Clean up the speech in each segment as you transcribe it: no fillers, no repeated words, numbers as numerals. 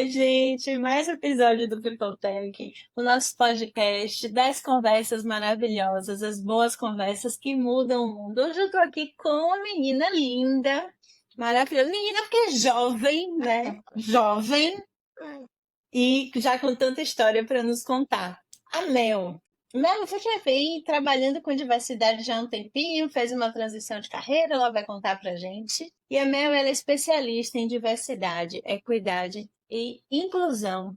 Oi, gente, mais um episódio do Pipotec, o nosso podcast das conversas maravilhosas, as boas conversas que mudam o mundo. Hoje eu tô aqui com uma menina linda, maravilhosa, menina porque é jovem, né? Jovem e já com tanta história para nos contar. A Mel. Mel, você já vem trabalhando com diversidade já há um tempinho, fez uma transição de carreira, ela vai contar pra gente. E a Mel, ela é especialista em diversidade, equidade e inclusão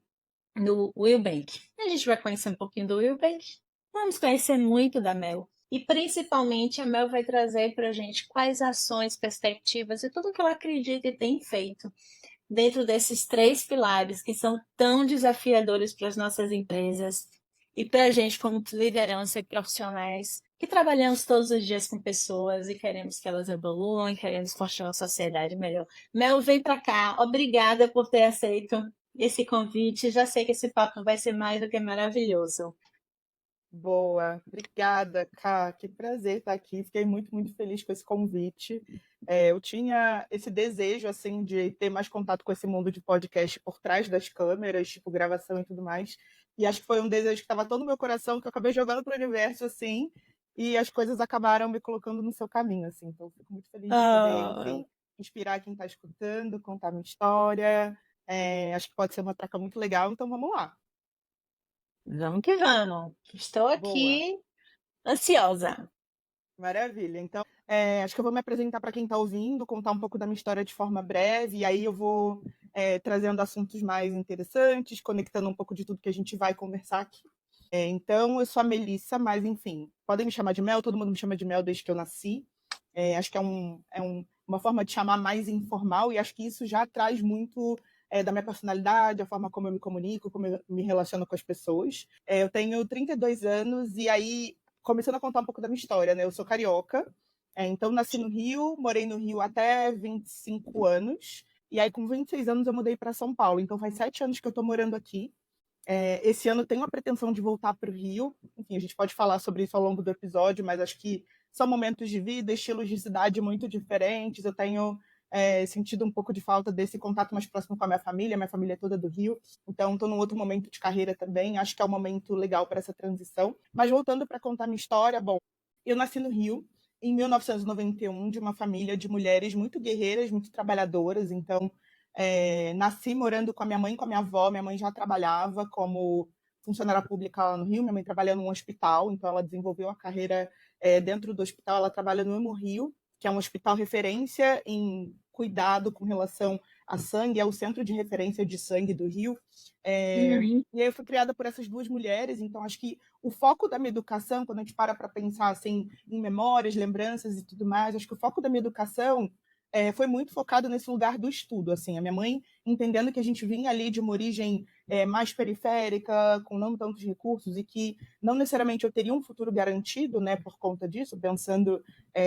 no Willbank. A gente vai conhecer um pouquinho do Willbank, vamos conhecer muito da Mel. E principalmente a Mel vai trazer para a gente quais ações, perspectivas e tudo que ela acredita e tem feito dentro desses três pilares que são tão desafiadores para as nossas empresas e para a gente como liderança e profissionais que trabalhamos todos os dias com pessoas e queremos que elas evoluam e queremos construir uma sociedade melhor. Mel, vem para cá. Obrigada por ter aceito esse convite. Já sei que esse papo vai ser mais do que maravilhoso. Boa, obrigada, Ká. Que prazer estar aqui. Fiquei muito, muito feliz com esse convite. Eu tinha esse desejo, assim, de ter mais contato com esse mundo de podcast por trás das câmeras, tipo gravação e tudo mais. E acho que foi um desejo que estava todo no meu coração, que eu acabei jogando para o universo, assim, e as coisas acabaram me colocando no seu caminho, assim. Então, fico muito feliz de poder, Oh, enfim, inspirar quem está escutando, contar minha história. Acho que pode ser uma troca muito legal, então vamos lá. vamos que vamos. Estou Boa. aqui ansiosa. Maravilha. Então, acho que eu vou me apresentar para quem está ouvindo, contar um pouco da minha história de forma breve, e aí eu vou trazendo assuntos mais interessantes, conectando um pouco de tudo que a gente vai conversar aqui. Então, eu sou a Melissa, mas enfim, podem me chamar de Mel, todo mundo me chama de Mel desde que eu nasci. Acho que uma forma de chamar mais informal, e acho que isso já traz muito da minha personalidade, a forma como eu me comunico, como eu me relaciono com as pessoas. Eu tenho 32 anos, e aí começando a contar um pouco da minha história, né? Eu sou carioca, então nasci no Rio, morei no Rio até 25 anos, e aí com 26 anos eu mudei para São Paulo, então faz 7 anos que eu estou morando aqui. Esse ano tenho a pretensão de voltar para o Rio, enfim, a gente pode falar sobre isso ao longo do episódio, mas acho que são momentos de vida, estilos de cidade muito diferentes, eu tenho sentido um pouco de falta desse contato mais próximo com a minha família é toda do Rio, então estou num outro momento de carreira também, acho que é um momento legal para essa transição. Mas voltando para contar minha história, bom, eu nasci no Rio em 1991, de uma família de mulheres muito guerreiras, muito trabalhadoras, então nasci morando com a minha mãe e com a minha avó, minha mãe já trabalhava como funcionária pública lá no Rio, minha mãe trabalha num hospital, então ela desenvolveu a carreira dentro do hospital, ela trabalha no Hemorrio, que é um hospital referência em cuidado com relação a sangue, é o centro de referência de sangue do Rio. Uhum. E aí eu fui criada por essas duas mulheres, então acho que o foco da minha educação, quando a gente para pensar assim, em memórias, lembranças e tudo mais, acho que o foco da minha educação foi muito focado nesse lugar do estudo. Assim, a minha mãe, entendendo que a gente vinha ali de uma origem mais periférica, com não tantos recursos, e que não necessariamente eu teria um futuro garantido, né, por conta disso, pensando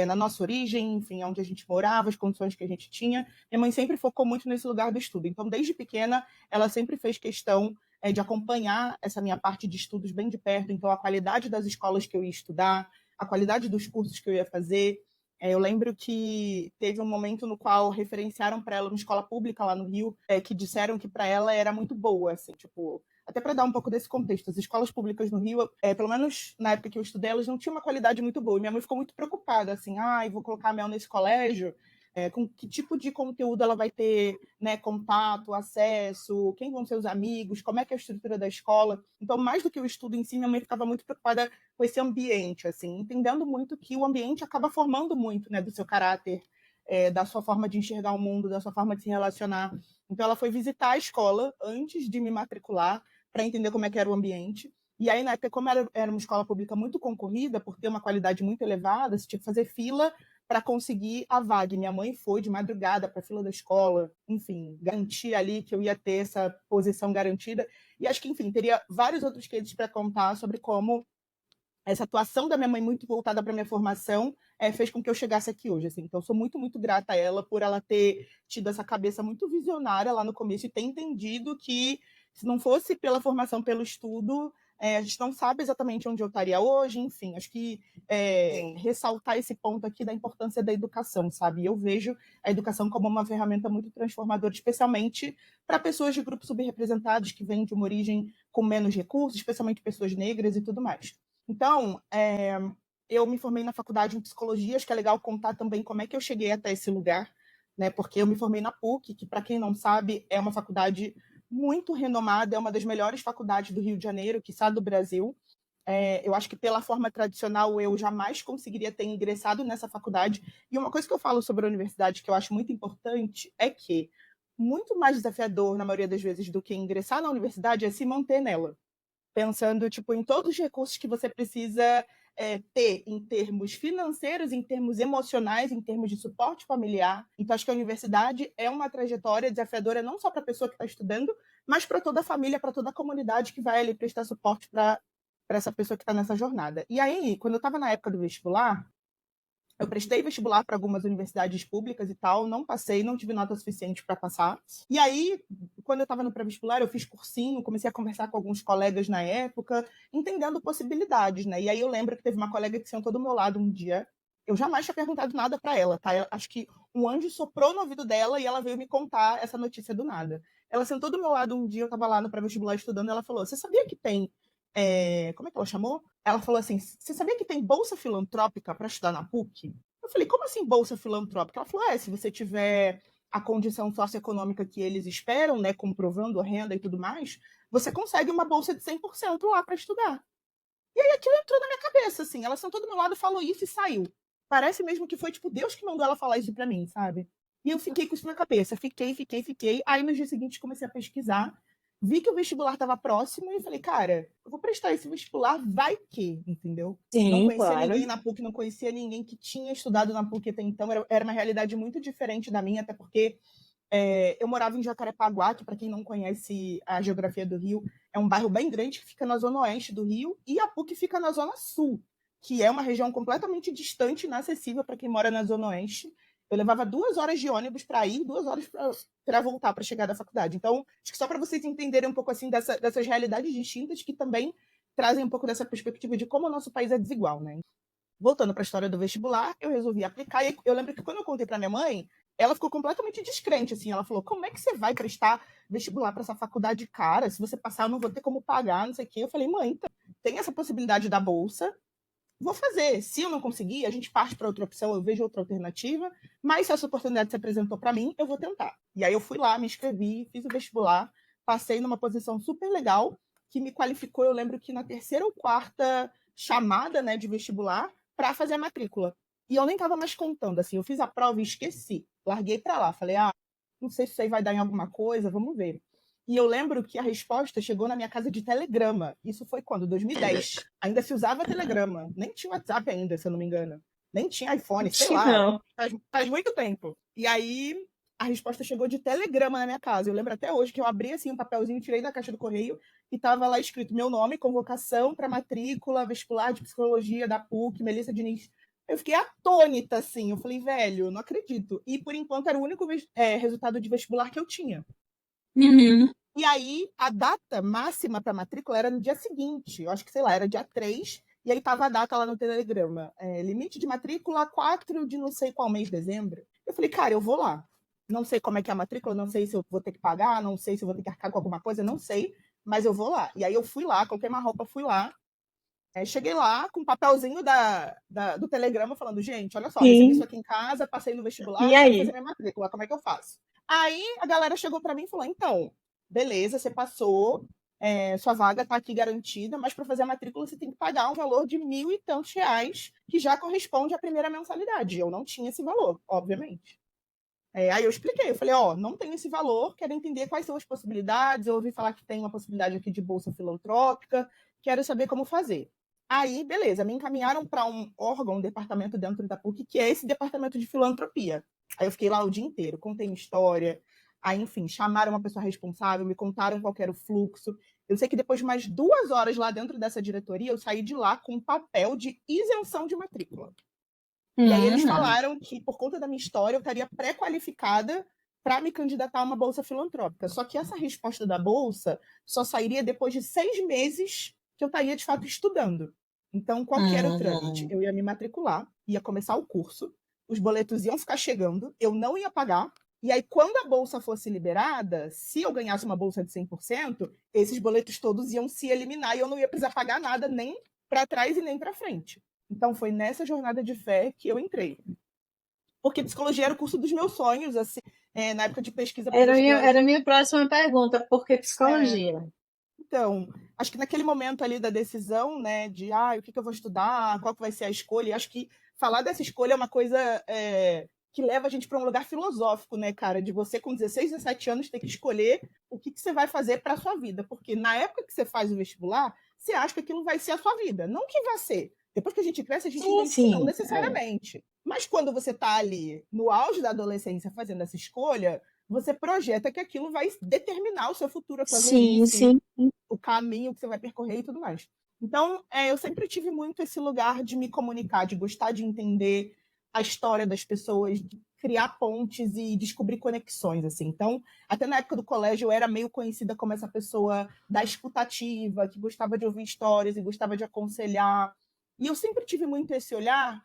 na nossa origem, enfim, onde a gente morava, as condições que a gente tinha. Minha mãe sempre focou muito nesse lugar do estudo. Então, desde pequena, ela sempre fez questão de acompanhar essa minha parte de estudos bem de perto. Então, a qualidade das escolas que eu ia estudar, a qualidade dos cursos que eu ia fazer. Eu lembro que teve um momento no qual referenciaram para ela uma escola pública lá no Rio, que disseram que para ela era muito boa, assim, tipo, até para dar um pouco desse contexto, as escolas públicas no Rio, pelo menos na época que eu estudei, elas não tinham uma qualidade muito boa. E minha mãe ficou muito preocupada, assim, vou colocar a Mel nesse colégio, com que tipo de conteúdo ela vai ter, né, contato, acesso, quem vão ser os amigos, como é que é a estrutura da escola. Então, mais do que o estudo em si, minha mãe ficava muito preocupada com esse ambiente, assim, entendendo muito que o ambiente acaba formando muito, né, do seu caráter, da sua forma de enxergar o mundo, da sua forma de se relacionar. Então, ela foi visitar a escola antes de me matricular para entender como é que era o ambiente. E aí, na época, como era uma escola pública muito concorrida, por ter uma qualidade muito elevada, você tinha que fazer fila para conseguir a vaga. E minha mãe foi de madrugada para a fila da escola, enfim, garantir ali que eu ia ter essa posição garantida. E acho que, enfim, teria vários outros cases para contar sobre como essa atuação da minha mãe muito voltada para minha formação fez com que eu chegasse aqui hoje. Assim. Então, sou muito, muito grata a ela por ela ter tido essa cabeça muito visionária lá no começo e ter entendido que, se não fosse pela formação, pelo estudo, a gente não sabe exatamente onde eu estaria hoje, enfim, acho que ressaltar esse ponto aqui da importância da educação, sabe? Eu vejo a educação como uma ferramenta muito transformadora, especialmente para pessoas de grupos subrepresentados que vêm de uma origem com menos recursos, especialmente pessoas negras e tudo mais. Então, eu me formei na faculdade em psicologia, acho que é legal contar também como é que eu cheguei até esse lugar, né? Porque eu me formei na PUC, que, para quem não sabe, é uma faculdade muito renomada, é uma das melhores faculdades do Rio de Janeiro, quiçá do Brasil. Eu acho que pela forma tradicional eu jamais conseguiria ter ingressado nessa faculdade. E uma coisa que eu falo sobre a universidade que eu acho muito importante é que muito mais desafiador, na maioria das vezes, do que ingressar na universidade é se manter nela. Pensando tipo, em todos os recursos que você precisa ter em termos financeiros, em termos emocionais, em termos de suporte familiar. Então, acho que a universidade é uma trajetória desafiadora não só para a pessoa que está estudando, mas para toda a família, para toda a comunidade que vai ali prestar suporte para essa pessoa que está nessa jornada. E aí, quando eu estava na época do vestibular, eu prestei vestibular para algumas universidades públicas e tal, não passei, não tive nota suficiente para passar. E aí, quando eu estava no pré-vestibular, eu fiz cursinho, comecei a conversar com alguns colegas na época, entendendo possibilidades, né? E aí eu lembro que teve uma colega que sentou do meu lado um dia. Eu jamais tinha perguntado nada para ela, tá? Acho que um anjo soprou no ouvido dela e ela veio me contar essa notícia do nada. Ela sentou do meu lado um dia, eu estava lá no pré-vestibular estudando, e ela falou: "Você sabia que tem como é que ela chamou? Ela falou assim: "Você sabia que tem bolsa filantrópica para estudar na PUC?" Eu falei: "Como assim bolsa filantrópica?" Ela falou: se você tiver a condição socioeconômica que eles esperam, né, comprovando a renda e tudo mais, você consegue uma bolsa de 100% lá para estudar. E aí aquilo entrou na minha cabeça, assim. Ela sentou do meu lado, falou isso e saiu. Parece mesmo que foi, tipo, Deus que mandou ela falar isso para mim, sabe? E eu fiquei com isso na cabeça. Fiquei. Aí, no dia seguinte, comecei a pesquisar. Vi que o vestibular estava próximo e falei, cara, eu vou prestar esse vestibular, vai que, entendeu? Não Sim, conhecia claro. ninguém na PUC, não conhecia ninguém que tinha estudado na PUC até então. Era uma realidade muito diferente da minha, até porque eu morava em Jacarepaguá, que, para quem não conhece a geografia do Rio, é um bairro bem grande que fica na zona oeste do Rio, e a PUC fica na zona sul, que é uma região completamente distante e inacessível para quem mora na zona oeste. Eu levava 2 horas de ônibus para ir, 2 horas para voltar, para chegar da faculdade. Então, acho que só para vocês entenderem um pouco assim dessas realidades distintas que também trazem um pouco dessa perspectiva de como o nosso país é desigual, né? Voltando para a história do vestibular, eu resolvi aplicar. E eu lembro que quando eu contei para minha mãe, ela ficou completamente descrente, assim. Ela falou: "Como é que você vai prestar vestibular para essa faculdade cara? Se você passar, eu não vou ter como pagar, não sei o quê." Eu falei: "Mãe, então, tem essa possibilidade da bolsa, vou fazer. Se eu não conseguir, a gente parte para outra opção, eu vejo outra alternativa. Mas se essa oportunidade se apresentou para mim, eu vou tentar." E aí eu fui lá, me inscrevi, fiz o vestibular, passei numa posição super legal, que me qualificou. Eu lembro que na terceira ou quarta chamada, né, de vestibular, para fazer a matrícula. E eu nem estava mais contando, assim, eu fiz a prova e esqueci. Larguei para lá, falei: não sei se isso aí vai dar em alguma coisa, vamos ver. E eu lembro que a resposta chegou na minha casa de telegrama. Isso foi quando? 2010. Ainda se usava telegrama. Nem tinha WhatsApp ainda, se eu não me engano. Nem tinha iPhone, sei lá. Não. Faz muito tempo. E aí a resposta chegou de telegrama na minha casa. Eu lembro até hoje que eu abri assim um papelzinho, tirei da caixa do correio e estava lá escrito meu nome, convocação para matrícula, vestibular de psicologia da PUC, Melissa Diniz. Eu fiquei atônita, assim. Eu falei: "Velho, não acredito." E por enquanto era o único resultado de vestibular que eu tinha. Uhum. E aí, a data máxima para matrícula era no dia seguinte. Eu acho que, sei lá, era dia 3. E aí tava a data lá no telegrama. Limite de matrícula 4 de não sei qual mês, dezembro. Eu falei: "Cara, eu vou lá. Não sei como é que é a matrícula, não sei se eu vou ter que pagar, não sei se eu vou ter que arcar com alguma coisa, não sei, mas eu vou lá." E aí eu fui lá, coloquei uma roupa, fui lá. Cheguei lá com um papelzinho do telegrama falando: "Gente, olha só, recebi isso Sim. aqui em casa, passei no E vestibular, quero fazer aí? minha matrícula, como é que eu faço?" Aí a galera chegou para mim e falou: "Então, beleza, você passou, sua vaga está aqui garantida, mas para fazer a matrícula você tem que pagar um valor de 1.000 e tantos reais, que já corresponde à primeira mensalidade." Eu não tinha esse valor, obviamente. Aí eu expliquei, eu falei: "Não tenho esse valor, quero entender quais são as possibilidades, eu ouvi falar que tem uma possibilidade aqui de bolsa filantrópica, quero saber como fazer." Aí, beleza, me encaminharam para um órgão, um departamento dentro da PUC, que é esse departamento de filantropia. Aí eu fiquei lá o dia inteiro, contei minha história, aí, enfim, chamaram uma pessoa responsável, me contaram qual era o fluxo. Eu sei que depois de mais 2 horas lá dentro dessa diretoria, eu saí de lá com um papel de isenção de matrícula. E aí eles Hum. falaram que, por conta da minha história, eu estaria pré-qualificada para me candidatar a uma bolsa filantrópica. Só que essa resposta da bolsa só sairia depois de 6 meses que eu estaria, de fato, estudando. Então, qual que era o trâmite? Eu ia me matricular, ia começar o curso, os boletos iam ficar chegando, eu não ia pagar, e aí, quando a bolsa fosse liberada, se eu ganhasse uma bolsa de 100%, esses boletos todos iam se eliminar e eu não ia precisar pagar nada nem para trás e nem para frente. Então, foi nessa jornada de fé que eu entrei. Porque psicologia era o curso dos meus sonhos, assim, na época de pesquisa para vestibular. Era a minha próxima pergunta, por que É, psicologia? então, acho que naquele momento ali da decisão, né, de o que eu vou estudar, qual que vai ser a escolha, e acho que falar dessa escolha é uma coisa que leva a gente para um lugar filosófico, né, cara, de você com 16, 17 anos ter que escolher o que você vai fazer para a sua vida, porque na época que você faz o vestibular, você acha que aquilo vai ser a sua vida, não que vai ser. Depois que a gente cresce, a gente entende que não necessariamente. Mas quando você está ali no auge da adolescência fazendo essa escolha, você projeta que aquilo vai determinar o seu futuro, a sua velhice, o caminho que você vai percorrer e tudo mais. Então, eu sempre tive muito esse lugar de me comunicar, de gostar de entender a história das pessoas, de criar pontes e descobrir conexões, assim. Então, até na época do colégio, eu era meio conhecida como essa pessoa da escutativa, que gostava de ouvir histórias e gostava de aconselhar. E eu sempre tive muito esse olhar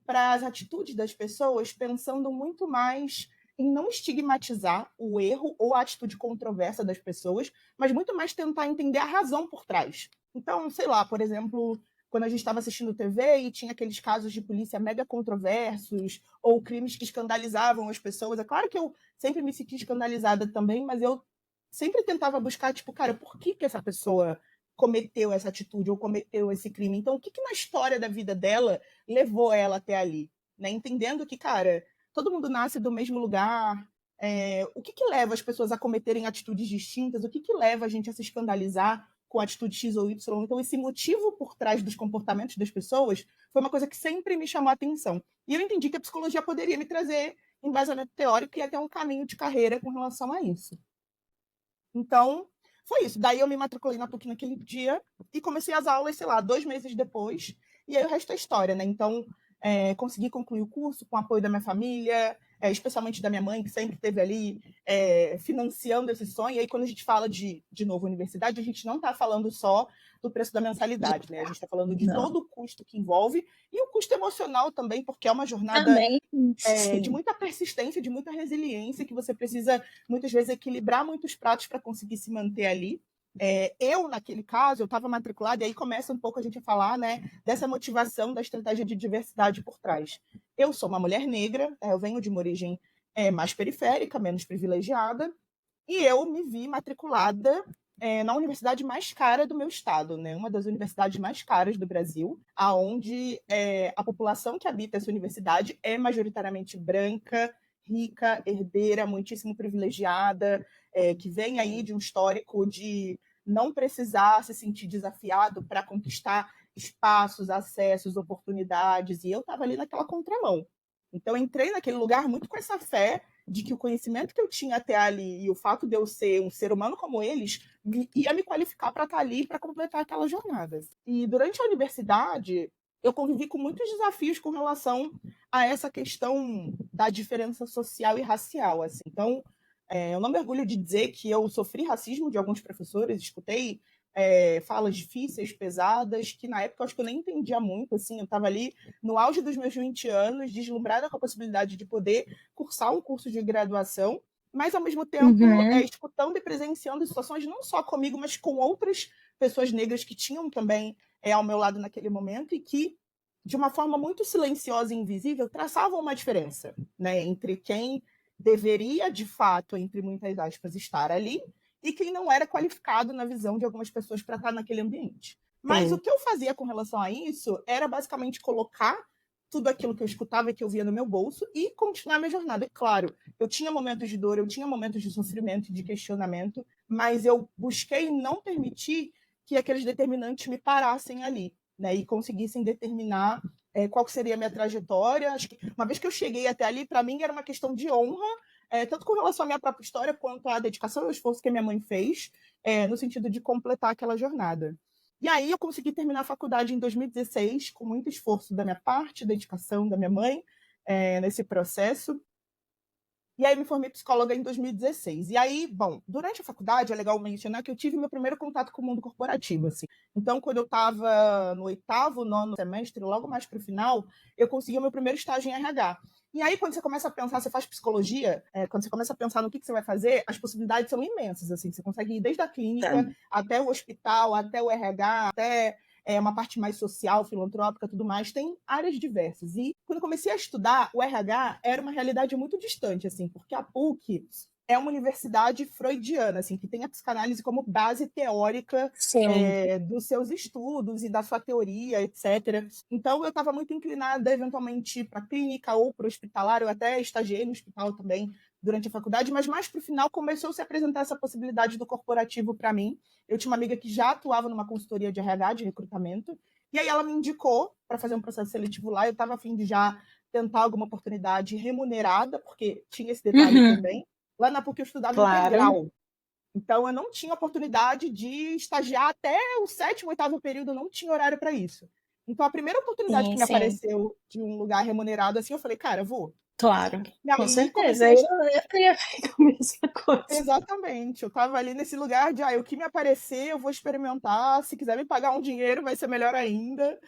para as atitudes das pessoas, pensando muito mais em não estigmatizar o erro ou a atitude controversa das pessoas, mas muito mais tentar entender a razão por trás. Então, sei lá, por exemplo, quando a gente estava assistindo TV e tinha aqueles casos de polícia mega controversos ou crimes que escandalizavam as pessoas, é claro que eu sempre me senti escandalizada também, mas eu sempre tentava buscar, tipo, cara, por que essa pessoa cometeu essa atitude ou cometeu esse crime? Então, o que na história da vida dela levou ela até ali? Né? Entendendo que, cara, todo mundo nasce do mesmo lugar. O que leva as pessoas a cometerem atitudes distintas? O que leva a gente a se escandalizar com a atitude X ou Y? Então, esse motivo por trás dos comportamentos das pessoas foi uma coisa que sempre me chamou a atenção. E eu entendi que a psicologia poderia me trazer embasamento teórico e até um caminho de carreira com relação a isso. Então, foi isso. Daí eu me matriculei na PUC naquele dia e comecei as aulas, sei lá, 2 meses depois. E aí o resto é história, né? Então, consegui concluir o curso com o apoio da minha família, especialmente da minha mãe, que sempre esteve ali financiando esse sonho. E aí, quando a gente fala de novo, universidade, a gente não está falando só do preço da mensalidade, né? A gente está falando de todo o custo que envolve e o custo emocional também, porque é uma jornada de muita persistência, de muita resiliência, que você precisa, muitas vezes, equilibrar muitos pratos para conseguir se manter ali. Eu, naquele caso, eu estava matriculada, e aí começa um pouco a gente a falar, né, dessa motivação da estratégia de diversidade por trás. Eu sou uma mulher negra, eu venho de uma origem mais periférica, menos privilegiada, e eu me vi matriculada na universidade mais cara do meu estado, né? Uma das universidades mais caras do Brasil, aonde a população que habita essa universidade é majoritariamente branca, rica, herdeira, muitíssimo privilegiada, que vem aí de um histórico de não precisar se sentir desafiado para conquistar espaços, acessos, oportunidades, e eu estava ali naquela contramão. Então, entrei naquele lugar muito com essa fé de que o conhecimento que eu tinha até ali e o fato de eu ser um ser humano como eles ia me qualificar para estar ali para completar aquela jornada. E durante a universidade, eu convivi com muitos desafios com relação a essa questão da diferença social e racial. Assim. Então, eu não me orgulho de dizer que eu sofri racismo de alguns professores, escutei falas difíceis, pesadas, que na época eu acho que eu nem entendia muito, assim, eu estava ali no auge dos meus 20 anos, deslumbrada com a possibilidade de poder cursar um curso de graduação, mas ao mesmo tempo escutando e presenciando situações não só comigo, mas com outras pessoas negras que tinham também ao meu lado naquele momento e que, de uma forma muito silenciosa e invisível, traçavam uma diferença, né, entre quem deveria, de fato, entre muitas aspas, estar ali e quem não era qualificado na visão de algumas pessoas para estar naquele ambiente. Mas o que eu fazia com relação a isso era basicamente colocar tudo aquilo que eu escutava e que eu via no meu bolso e continuar a minha jornada. E claro, eu tinha momentos de dor, eu tinha momentos de sofrimento, de questionamento, mas eu busquei não permitir que aqueles determinantes me parassem ali, né, e conseguissem determinar qual seria a minha trajetória. Acho que uma vez que eu cheguei até ali, para mim era uma questão de honra, tanto com relação à minha própria história, quanto à dedicação e ao esforço que a minha mãe fez, no sentido de completar aquela jornada. E aí eu consegui terminar a faculdade em 2016, com muito esforço da minha parte, dedicação da minha mãe nesse processo. E aí me formei psicóloga em 2016. E aí, bom, durante a faculdade é legal mencionar que eu tive meu primeiro contato com o mundo corporativo, assim. Então, quando eu estava no oitavo, nono semestre, logo mais para o final, eu consegui o meu primeiro estágio em RH. E aí, quando você começa a pensar, você faz psicologia, quando você começa a pensar no que você vai fazer, as possibilidades são imensas, assim. Você consegue ir desde a Tá. clínica até o hospital, até o RH, até uma parte mais social, filantrópica, tudo mais, tem áreas diversas. E quando eu comecei a estudar, o RH era uma realidade muito distante, assim, porque a PUC é uma universidade freudiana, assim, que tem a psicanálise como base teórica Sim. dos seus estudos e da sua teoria, etc. Então, eu estava muito inclinada, eventualmente, para a clínica ou para o hospitalar. Eu até estagiei no hospital também durante a faculdade, mas mais para o final começou a se apresentar essa possibilidade do corporativo para mim. Eu tinha uma amiga que já atuava numa consultoria de RH, de recrutamento, e aí ela me indicou para fazer um processo seletivo lá. Eu estava a fim de já tentar alguma oportunidade remunerada, porque tinha esse detalhe Uhum. também. Lá na PUC eu estudava Claro. integral, então eu não tinha oportunidade de estagiar até o sétimo, oitavo período, eu não tinha horário para isso. Então a primeira oportunidade que Sim, me sim. apareceu de um lugar remunerado assim, eu falei, cara, vou. Claro. E Com aí certeza. comecei a Eu teria feito a mesma coisa. exatamente. Eu estava ali nesse lugar de, o que me aparecer, eu vou experimentar. Se quiser me pagar um dinheiro, vai ser melhor ainda.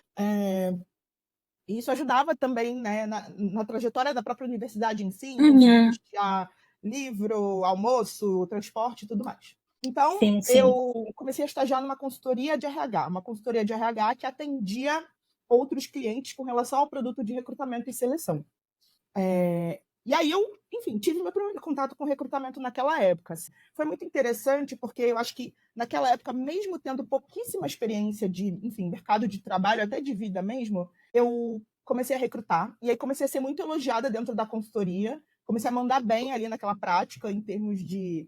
E isso ajudava também, né, na trajetória da própria universidade em si, em conseguir Uhum. custear livro, almoço, transporte e tudo mais. Então, Sim, sim. eu comecei a estagiar numa consultoria de RH, uma consultoria de RH que atendia outros clientes com relação ao produto de recrutamento e seleção. E aí eu, enfim, tive meu primeiro contato com recrutamento naquela época. Assim. Foi muito interessante porque eu acho que naquela época, mesmo tendo pouquíssima experiência de, enfim, mercado de trabalho, até de vida mesmo, eu comecei a recrutar e aí comecei a ser muito elogiada dentro da consultoria, comecei a mandar bem ali naquela prática em termos de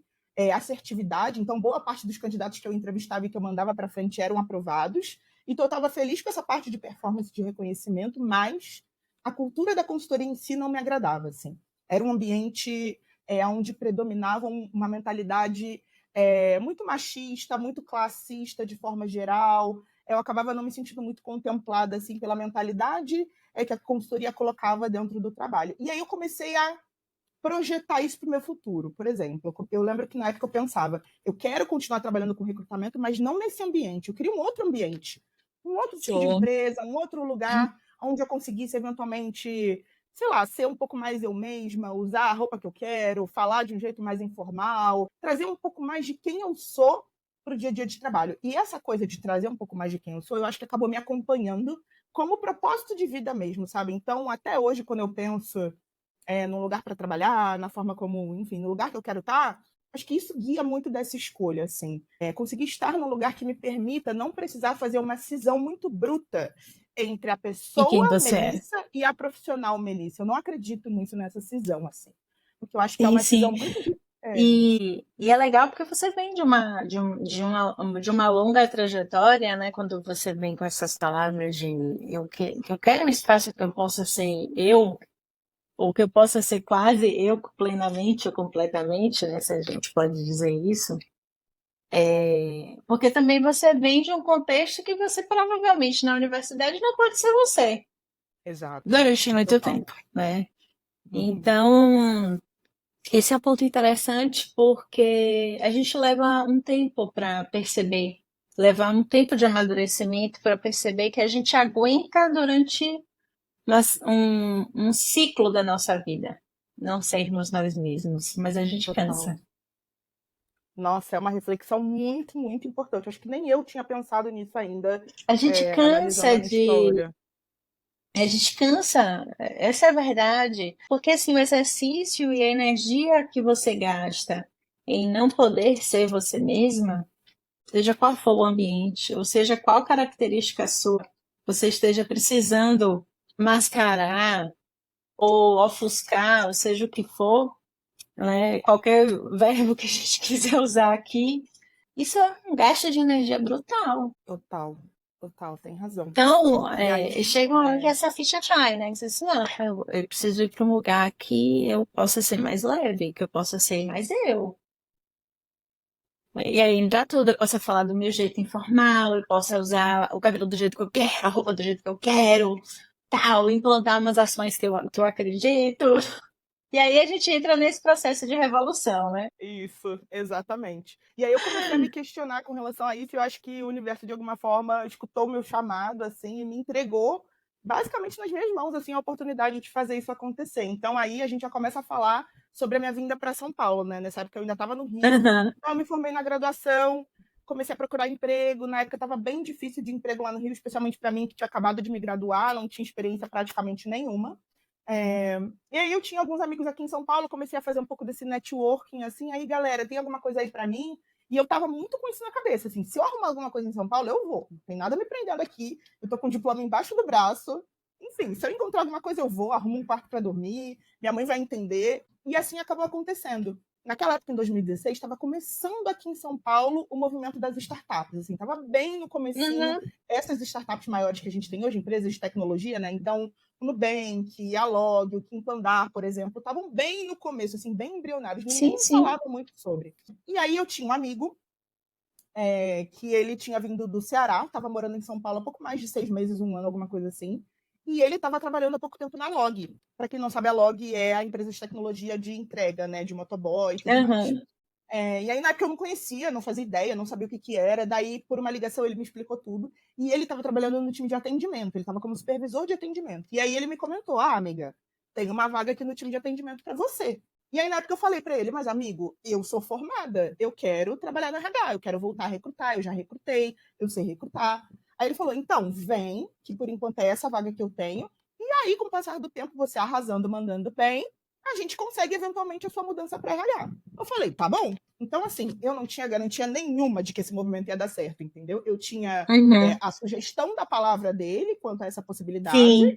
assertividade. Então, boa parte dos candidatos que eu entrevistava e que eu mandava para frente eram aprovados. Então, eu estava feliz com essa parte de performance de reconhecimento, mas a cultura da consultoria em si não me agradava, assim. Era um ambiente onde predominava uma mentalidade muito machista, muito classista de forma geral. Eu acabava não me sentindo muito contemplada assim pela mentalidade que a consultoria colocava dentro do trabalho. E aí eu comecei a projetar isso para o meu futuro. Por exemplo, eu lembro que na época eu pensava, eu quero continuar trabalhando com recrutamento, mas não nesse ambiente. Eu queria um outro ambiente, um outro tipo de Sim. empresa, um outro lugar onde eu conseguisse eventualmente, sei lá, ser um pouco mais eu mesma, usar a roupa que eu quero, falar de um jeito mais informal, trazer um pouco mais de quem eu sou para o dia a dia de trabalho. E essa coisa de trazer um pouco mais de quem eu sou, eu acho que acabou me acompanhando como propósito de vida mesmo, sabe? Então, até hoje, quando eu penso num lugar para trabalhar, na forma como, enfim, no lugar que eu quero estar, acho que isso guia muito dessa escolha, assim. Conseguir estar num lugar que me permita não precisar fazer uma cisão muito bruta entre a E quem pessoa você é? Melissa e a profissional Melissa. Eu não acredito muito nessa cisão, assim. Porque eu acho que é Sim, uma cisão sim. muito. E é legal porque você vem de uma longa trajetória, né? Quando você vem com essas palavras de que eu quero um espaço que eu possa ser eu, ou que eu possa ser quase eu plenamente ou completamente, né? Se a gente pode dizer isso. Porque também você vem de um contexto que você provavelmente na universidade não pode ser você Exato. durante muito Total. tempo, né? Uhum. Então, esse é um ponto interessante porque a gente leva um tempo para perceber, levar um tempo de amadurecimento para perceber que a gente aguenta durante um ciclo da nossa vida. Não sermos nós mesmos, mas a gente Total. cansa. Nossa, é uma reflexão muito, muito importante. Acho que nem eu tinha pensado nisso ainda, A gente analisando cansa a minha história. a gente cansa, essa é a verdade. Porque assim, o exercício e a energia que você gasta em não poder ser você mesma, seja qual for o ambiente, ou seja qual característica sua você esteja precisando mascarar ou ofuscar, ou seja o que for, né? Qualquer verbo que a gente quiser usar aqui, isso é um gasto de energia brutal. Total, total, tem razão. Então, E aí, chega uma hora que essa ficha cai, né? Que você diz, não, eu preciso ir para um lugar que eu possa ser mais leve, que eu possa ser mais eu. E aí entra tudo, eu posso falar do meu jeito informal, eu posso usar o cabelo do jeito que eu quero, a roupa do jeito que eu quero, tal, implantar umas ações que eu acredito. E aí a gente entra nesse processo de revolução, né? Isso, exatamente. E aí eu comecei a me questionar com relação a isso, e eu acho que o universo, de alguma forma, escutou o meu chamado, assim, e me entregou, basicamente nas minhas mãos, assim, a oportunidade de fazer isso acontecer. Então aí a gente já começa a falar sobre a minha vinda para São Paulo, né? Nessa época eu ainda estava no Rio, Aham. então eu me formei na graduação, comecei a procurar emprego, na época estava bem difícil de emprego lá no Rio, especialmente para mim que tinha acabado de me graduar, não tinha experiência praticamente nenhuma. É, e aí eu tinha alguns amigos aqui em São Paulo, comecei a fazer um pouco desse networking, assim, aí, galera, tem alguma coisa aí para mim? E eu tava muito com isso na cabeça, assim, se eu arrumar alguma coisa em São Paulo, eu vou. Não tem nada me prendendo aqui, eu tô com o diploma embaixo do braço. Enfim, se eu encontrar alguma coisa, eu vou, arrumo um quarto para dormir, minha mãe vai entender. E assim acabou acontecendo. Naquela época, em 2016, estava começando aqui em São Paulo o movimento das startups, assim, estava bem no comecinho. Uhum. Essas startups maiores que a gente tem hoje, empresas de tecnologia, né? Então, o Nubank, a Log, o Quinto Andar, por exemplo, estavam bem no começo, assim, bem embrionários. Sim, Ninguém sim. falava muito sobre. E aí eu tinha um amigo que ele tinha vindo do Ceará, estava morando em São Paulo há pouco mais de 6 meses, um ano, alguma coisa assim. E ele estava trabalhando há pouco tempo na Log. Para quem não sabe, a Log é a empresa de tecnologia de entrega, né, de motoboy e tudo mais. Aham. E aí, na época, eu não conhecia, não fazia ideia, não sabia o que, que era. Daí, por uma ligação, ele me explicou tudo. E ele estava trabalhando no time de atendimento, ele estava como supervisor de atendimento. E aí, ele me comentou: Ah, amiga, tem uma vaga aqui no time de atendimento para você. E aí, na época, eu falei para ele: Mas, amigo, eu sou formada, eu quero trabalhar no RH, eu quero voltar a recrutar, eu já recrutei, eu sei recrutar. Aí ele falou: Então, vem, que por enquanto é essa vaga que eu tenho. E aí, com o passar do tempo, você arrasando, mandando bem, a gente consegue eventualmente a sua mudança para RH. Eu falei: Tá bom. Então, assim, eu não tinha garantia nenhuma de que esse movimento ia dar certo, entendeu? Eu tinha Uhum. a sugestão da palavra dele quanto a essa possibilidade Sim.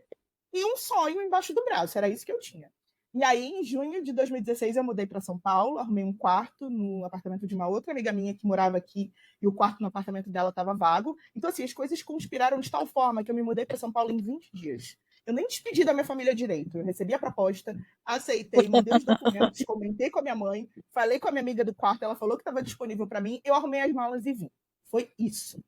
e um sonho embaixo do braço, era isso que eu tinha. E aí, em junho de 2016, eu mudei para São Paulo, arrumei um quarto no apartamento de uma outra amiga minha que morava aqui, e o quarto no apartamento dela estava vago. Então, assim, as coisas conspiraram de tal forma que eu me mudei para São Paulo em 20 dias. Eu nem despedi da minha família direito. Eu recebi a proposta, aceitei, mandei os documentos, comentei com a minha mãe, falei com a minha amiga do quarto, ela falou que estava disponível para mim, eu arrumei as malas e vim. Foi isso.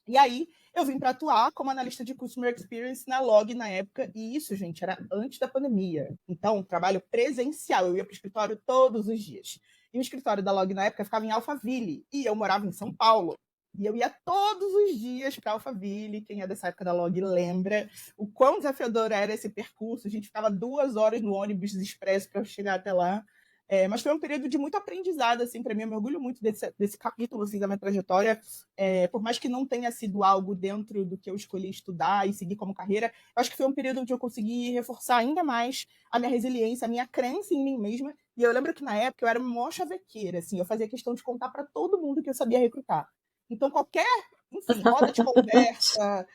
E aí, eu vim para atuar como analista de Customer Experience na Log na época, e isso, gente, era antes da pandemia. Então, trabalho presencial, eu ia para o escritório todos os dias. E o escritório da Log na época ficava em Alphaville, e eu morava em São Paulo. E eu ia todos os dias para Alphaville. Quem é dessa época da Log lembra o quão desafiador era esse percurso. A gente ficava 2 horas no ônibus expresso para chegar até lá. Mas foi um período de muito aprendizado, assim, para mim. Eu me orgulho muito desse capítulo assim, da minha trajetória. Por mais que não tenha sido algo dentro do que eu escolhi estudar e seguir como carreira, eu acho que foi um período onde eu consegui reforçar ainda mais a minha resiliência, a minha crença em mim mesma. E eu lembro que na época eu era uma chavequeira, assim, eu fazia questão de contar para todo mundo que eu sabia recrutar. Então, qualquer, enfim, roda de conversa,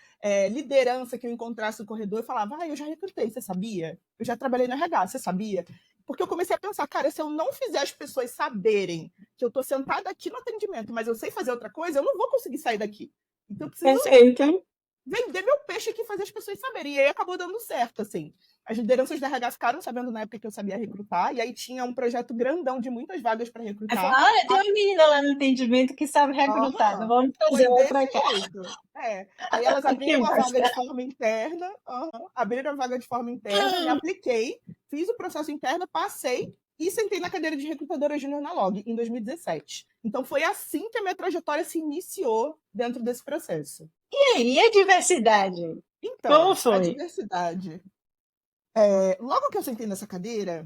liderança que eu encontrasse no corredor, eu falava: eu já recrutei, você sabia? Eu já trabalhei no RH, você sabia? Porque eu comecei a pensar: cara, se eu não fizer as pessoas saberem que eu estou sentada aqui no atendimento, mas eu sei fazer outra coisa, eu não vou conseguir sair daqui. Então, eu preciso Perfeito. vender meu peixe aqui e fazer as pessoas saberem. E aí acabou dando certo, assim. As lideranças da RH ficaram sabendo na época que eu sabia recrutar, e aí tinha um projeto grandão de muitas vagas para Aí recrutar. fala, olha, tem uma menina lá no atendimento que sabe recrutar, não Aham. vamos Foi trazer ela desse para cá. jeito. Aí elas Que abriram a vaga de massa. forma interna, abriram a vaga de forma interna, me apliquei, fiz o processo interno, passei e sentei na cadeira de recrutadora júnior na Log em 2017. Então foi assim que a minha trajetória se iniciou dentro desse processo. E aí, a diversidade? Como Então, a foi? diversidade. Logo que eu sentei nessa cadeira,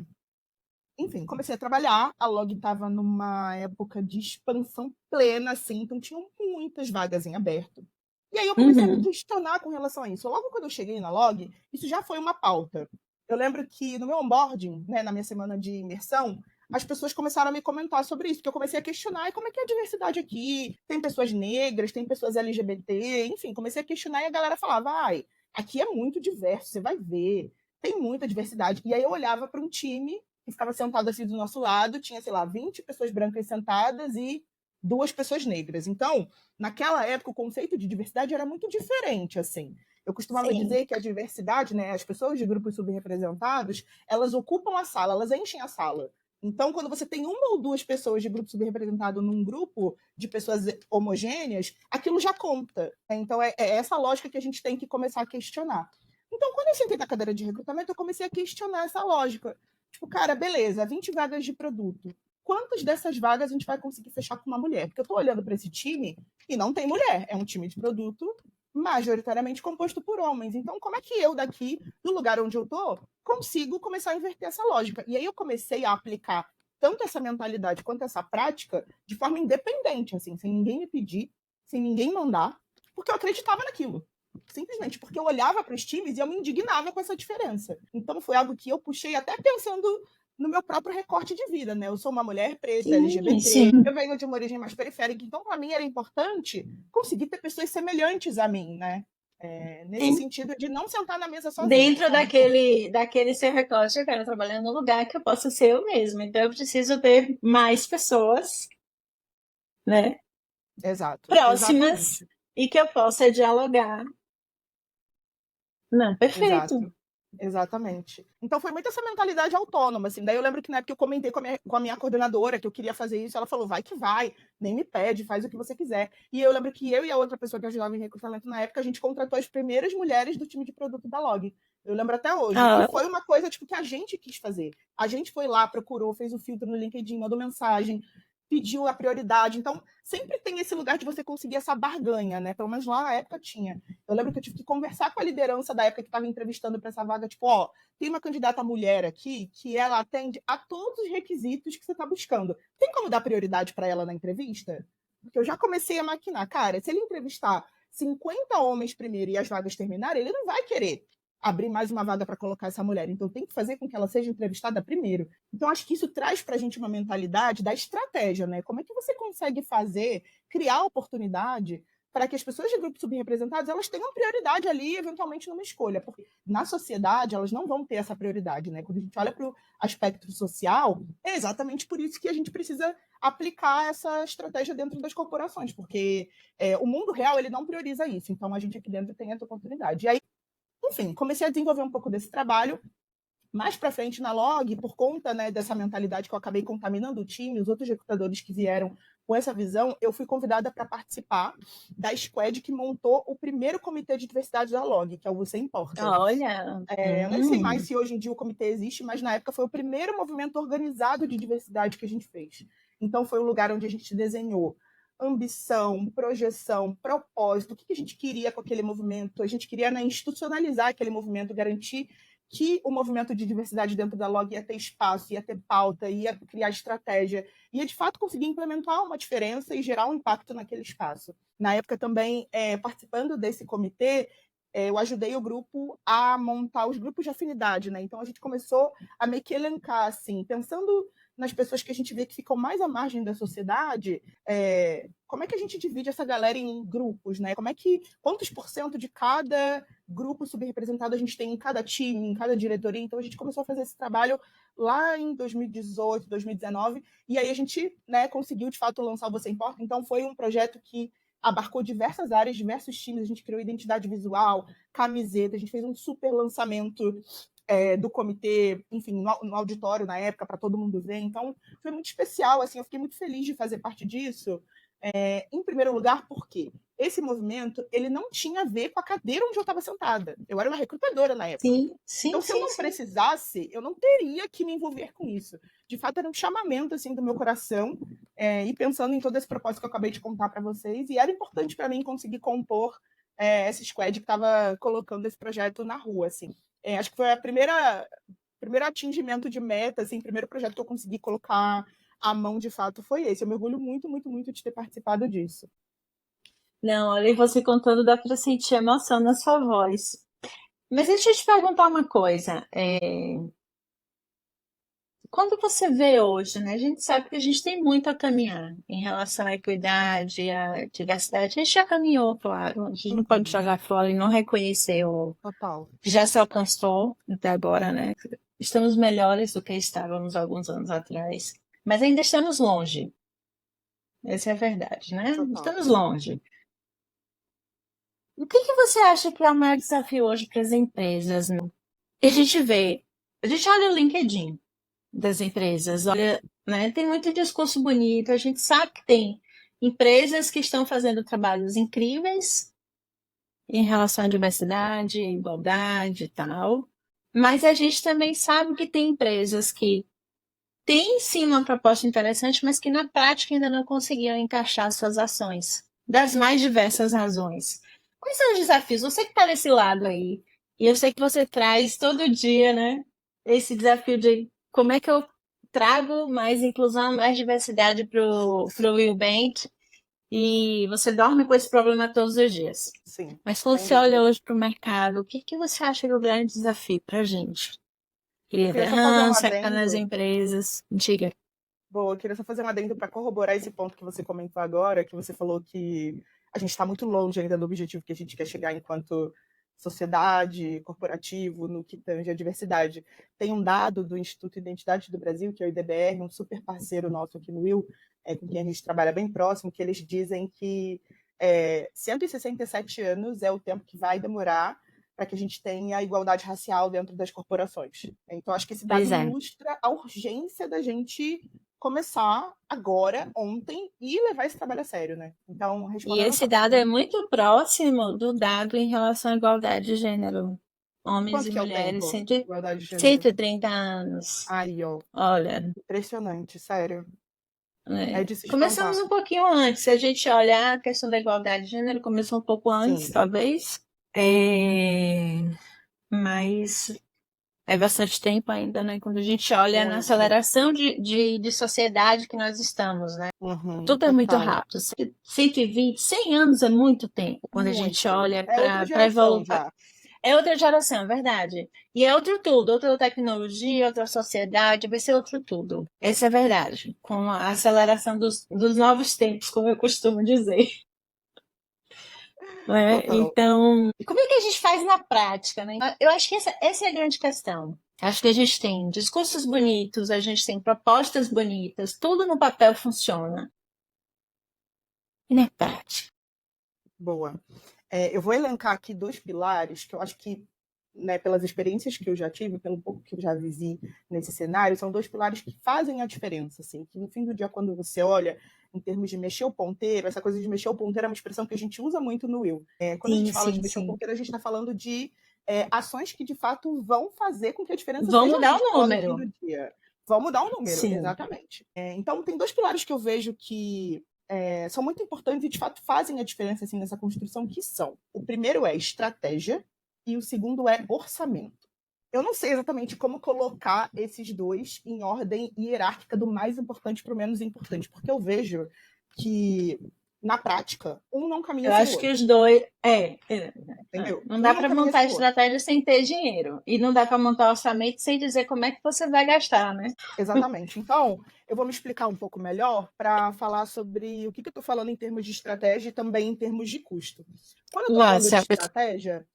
enfim, comecei a trabalhar. A Log estava numa época de expansão plena, assim, então tinham muitas vagas em aberto. E aí eu comecei a me Uhum. questionar com relação a isso. Logo quando eu cheguei na Log, isso já foi uma pauta. Eu lembro que no meu onboarding, né, na minha semana de imersão, as pessoas começaram a me comentar sobre isso, porque eu comecei a questionar: como é que é a diversidade aqui? Tem pessoas negras, tem pessoas LGBT, enfim, comecei a questionar e a galera falava: ai, aqui é muito diverso, você vai ver, tem muita diversidade. E aí eu olhava para um time que ficava sentado assim do nosso lado, tinha, sei lá, 20 pessoas brancas sentadas e 2 pessoas negras. Então, naquela época, o conceito de diversidade era muito diferente, assim. Eu costumava Sim. dizer que a diversidade, né, as pessoas de grupos subrepresentados, elas ocupam a sala, elas enchem a sala. Então, quando você tem 1 ou 2 pessoas de grupo subrepresentado num grupo de pessoas homogêneas, aquilo já conta. Então, é essa lógica que a gente tem que começar a questionar. Então, quando eu sentei na cadeira de recrutamento, eu comecei a questionar essa lógica. tipo, cara, beleza, 20 vagas de produto. Quantas dessas vagas a gente vai conseguir fechar com uma mulher? Porque eu tô olhando para esse time e não tem mulher. É um time de produto majoritariamente composto por homens. Então, como é que eu daqui, do lugar onde eu tô, consigo começar a inverter essa lógica? E aí eu comecei a aplicar tanto essa mentalidade quanto essa prática de forma independente, assim, sem ninguém me pedir, sem ninguém mandar, porque eu acreditava naquilo. Simplesmente porque eu olhava para os times e eu me indignava com essa diferença. Então foi algo que eu puxei até pensando no meu próprio recorte de vida, né? Eu sou uma mulher preta, Sim, LGBT, sim. eu venho de uma origem mais periférica, então para mim era importante conseguir ter pessoas semelhantes a mim, né? Nesse Sim. sentido de não sentar na mesa sozinha. Dentro daquele seu recorte, eu quero trabalhar num lugar que eu possa ser eu mesma. Então, eu preciso ter mais pessoas, né, Exato, próximas exatamente. e que eu possa dialogar. Não, perfeito. Exato. Exatamente. Então foi muito essa mentalidade autônoma, assim. Daí eu lembro que na época eu comentei com a minha coordenadora que eu queria fazer isso, ela falou, vai que vai, nem me pede, faz o que você quiser. E eu lembro que eu e a outra pessoa que ajudava em recrutamento na época, a gente contratou as primeiras mulheres do time de produto da Log. Eu lembro até hoje. E Ah, foi uma coisa tipo que a gente quis fazer. A gente foi lá, procurou, fez o filtro no LinkedIn, mandou mensagem, pediu a prioridade. Então, sempre tem esse lugar de você conseguir essa barganha, né? Pelo menos lá na época tinha. Eu lembro que eu tive que conversar com a liderança da época que estava entrevistando para essa vaga, tipo, ó, tem uma candidata mulher aqui que ela atende a todos os requisitos que você está buscando. Tem como dar prioridade para ela na entrevista? Porque eu já comecei a maquinar. Cara, se ele entrevistar 50 homens primeiro e as vagas terminarem, ele não vai querer abrir mais uma vaga para colocar essa mulher. Então tem que fazer com que ela seja entrevistada primeiro. Então acho que isso traz para a gente uma mentalidade da estratégia, né? Como é que você consegue fazer, criar oportunidade para que as pessoas de grupos subrepresentados elas tenham prioridade ali, eventualmente, numa escolha. Porque na sociedade elas não vão ter essa prioridade, né? Quando a gente olha para o aspecto social, é exatamente por isso que a gente precisa aplicar essa estratégia dentro das corporações, porque o mundo real ele não prioriza isso. Então a gente aqui dentro tem essa oportunidade. E aí, enfim, comecei a desenvolver um pouco desse trabalho. Mais para frente na Log, por conta, né, dessa mentalidade que eu acabei contaminando o time, os outros recrutadores que vieram com essa visão, eu fui convidada para participar da squad que montou o primeiro comitê de diversidade da Log, que é o Você Importa. olha. Eu nem sei mais se hoje em dia o comitê existe, mas na época foi o primeiro movimento organizado de diversidade que a gente fez. Então foi um lugar onde a gente desenhou ambição, projeção, propósito, o que a gente queria com aquele movimento. A gente queria, né, institucionalizar aquele movimento, garantir que o movimento de diversidade dentro da Log ia ter espaço, ia ter pauta, ia criar estratégia, ia de fato conseguir implementar uma diferença e gerar um impacto naquele espaço. Na época também, participando desse comitê, eu ajudei o grupo a montar os grupos de afinidade, né? Então a gente começou a meio que elencar, assim, pensando nas pessoas que a gente vê que ficam mais à margem da sociedade, como é que a gente divide essa galera em grupos, né? Quantos por cento de cada grupo subrepresentado a gente tem em cada time, em cada diretoria? Então a gente começou a fazer esse trabalho lá em 2018, 2019, e aí a gente, né, conseguiu de fato lançar o Você Importa. Então foi um projeto que abarcou diversas áreas, diversos times, a gente criou identidade visual, camiseta, a gente fez um super lançamento do comitê, enfim, no auditório na época, para todo mundo ver. Então, foi muito especial, assim, eu fiquei muito feliz de fazer parte disso. Em primeiro lugar, porque esse movimento ele não tinha a ver com a cadeira onde eu estava sentada. Eu era uma recrutadora na época. Sim, sim, Então, se eu sim, não sim. precisasse, eu não teria que me envolver com isso. De fato, era um chamamento assim do meu coração, e pensando em todo esse propósito que eu acabei de contar para vocês, e era importante para mim conseguir compor essa squad que estava colocando esse projeto na rua, assim. Acho que foi a primeiro atingimento de meta, assim, primeiro projeto que eu consegui colocar a mão de fato foi esse. Eu me orgulho muito, muito, muito de ter participado disso. Não, olha, e você contando, dá para sentir emoção na sua voz. Mas deixa eu te perguntar uma coisa. Quando você vê hoje, né? A gente sabe que a gente tem muito a caminhar em relação à equidade, à diversidade. A gente já caminhou, claro. A gente não pode jogar fora e não reconhecer o Total. que já se alcançou até agora, né? Estamos melhores do que estávamos alguns anos atrás. Mas ainda estamos longe. Essa é a verdade, né? Total. Estamos longe. O que você acha que é o maior desafio hoje para as empresas, né? A gente olha o LinkedIn das empresas, olha, né? Tem muito discurso bonito, a gente sabe que tem empresas que estão fazendo trabalhos incríveis em relação à diversidade, igualdade e tal, Mas a gente também sabe que tem empresas que têm sim uma proposta interessante, mas que na prática ainda não conseguiram encaixar suas ações, das mais diversas razões. Quais são os desafios? Você que está nesse lado aí, e eu sei que você traz todo dia, né, esse desafio de como é que eu trago mais inclusão, mais diversidade para o Will Bank, e você dorme com esse problema todos os dias. Sim, Mas quando sem você olha dúvida. hoje para o mercado, o que você acha que é o grande desafio para a gente? Eu queria só fazer um Liderança, que tá nas adendo. empresas. Diga. Boa, eu queria só fazer um adendo para corroborar esse ponto que você comentou agora, que você falou que a gente está muito longe ainda do objetivo que a gente quer chegar enquanto sociedade, corporativo, no que tange a diversidade. Tem um dado do Instituto Identidade do Brasil, que é o IDBR, um super parceiro nosso aqui no Will, com quem a gente trabalha bem próximo, que eles dizem que 167 anos é o tempo que vai demorar para que a gente tenha a igualdade racial dentro das corporações. Então, acho que esse dado Pois é. ilustra a urgência da gente começar agora, ontem, e levar esse trabalho a sério, né? Então, E respondendo a esse sua dado é pergunta, muito próximo do dado em relação à igualdade de gênero. Homens quanto e que é o mulheres, tempo? Igualdade de gênero. 130 anos. Aí, ó, Olha, impressionante, sério. É né? de se Começamos espantar. um pouquinho antes. Se a gente olhar a questão da igualdade de gênero, começou um pouco antes, Sim, talvez. Mas é bastante tempo ainda, né? Quando a gente olha na muito. aceleração de sociedade que nós estamos, né? Uhum, Tudo é muito total. rápido. 120, 100 anos é muito tempo quando a gente Muito. olha É outra para geração evoluir. já. É outra geração, é verdade. E é outro tudo, outra tecnologia, outra sociedade, vai ser outro tudo. Essa é a verdade. Com a aceleração dos novos tempos, como eu costumo dizer. Né? Total. Então, como é que a gente faz na prática, né? Eu acho que essa é a grande questão. Acho que a gente tem discursos bonitos, a gente tem propostas bonitas, tudo no papel funciona. E na prática? Boa. Eu vou elencar aqui dois pilares que eu acho que, né, pelas experiências que eu já tive, pelo pouco que eu já vivi nesse cenário, são dois pilares que fazem a diferença, assim, que no fim do dia, quando você olha em termos de mexer o ponteiro, essa coisa de mexer o ponteiro é uma expressão que a gente usa muito no Will. Quando a gente Sim, fala de sim, mexer o sim. ponteiro, a gente está falando de ações que de fato vão fazer com que a diferença Vão seja mudar vista o lá no fim número. do dia. Vão mudar o número, Sim. exatamente. Então, tem dois pilares que eu vejo que são muito importantes e de fato fazem a diferença assim, nessa construção, que são: o primeiro é estratégia e o segundo é orçamento. Eu não sei exatamente como colocar esses dois em ordem hierárquica do mais importante para o menos importante, porque eu vejo que, na prática, um não caminha Eu sem o acho que outro, os dois. entendeu? Não Um dá não para caminha montar sem o outro. estratégia sem ter dinheiro. E não dá para montar orçamento sem dizer como é que você vai gastar, né? Exatamente. Então, eu vou me explicar um pouco melhor para falar sobre o que eu estou falando em termos de estratégia e também em termos de custo. Quando eu estou falando de Nossa, estratégia,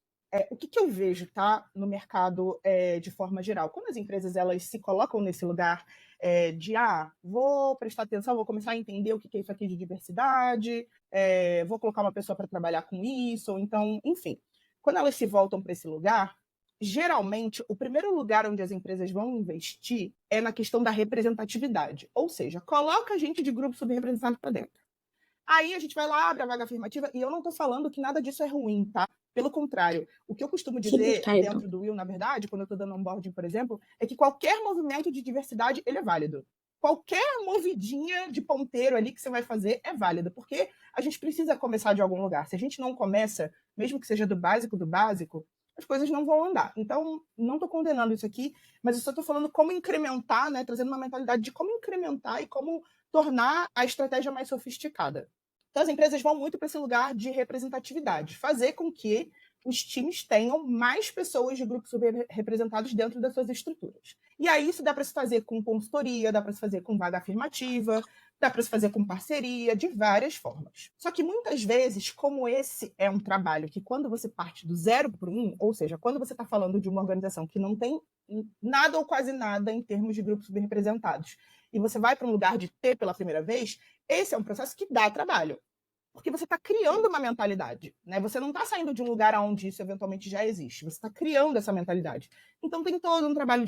o que eu vejo, tá, no mercado de forma geral? Quando as empresas elas se colocam nesse lugar de vou prestar atenção, vou começar a entender o que é isso aqui de diversidade, vou colocar uma pessoa para trabalhar com isso, ou então, enfim. Quando elas se voltam para esse lugar, geralmente, o primeiro lugar onde as empresas vão investir é na questão da representatividade. Ou seja, coloca a gente de grupo subrepresentado para dentro. Aí a gente vai lá, abre a vaga afirmativa, e eu não estou falando que nada disso é ruim, tá? Pelo contrário, o que eu costumo que dizer perfeito. dentro do Will, na verdade, quando eu estou dando onboarding, por exemplo, é que qualquer movimento de diversidade, ele é válido. Qualquer movidinha de ponteiro ali que você vai fazer é válida, porque a gente precisa começar de algum lugar. Se a gente não começa, mesmo que seja do básico, as coisas não vão andar. Então, não estou condenando isso aqui, mas eu só estou falando como incrementar, né, trazendo uma mentalidade de como incrementar e como tornar a estratégia mais sofisticada. Então, as empresas vão muito para esse lugar de representatividade, fazer com que os times tenham mais pessoas de grupos subrepresentados dentro das suas estruturas. E aí isso dá para se fazer com consultoria, dá para se fazer com vaga afirmativa, dá para se fazer com parceria, de várias formas. Só que muitas vezes, como esse é um trabalho que quando você parte do 0 para o 1, ou seja, quando você está falando de uma organização que não tem nada ou quase nada em termos de grupos subrepresentados, e você vai para um lugar de ter pela primeira vez, esse é um processo que dá trabalho. Porque você está criando uma mentalidade, né? Você não está saindo de um lugar onde isso eventualmente já existe, você está criando essa mentalidade. Então tem todo um trabalho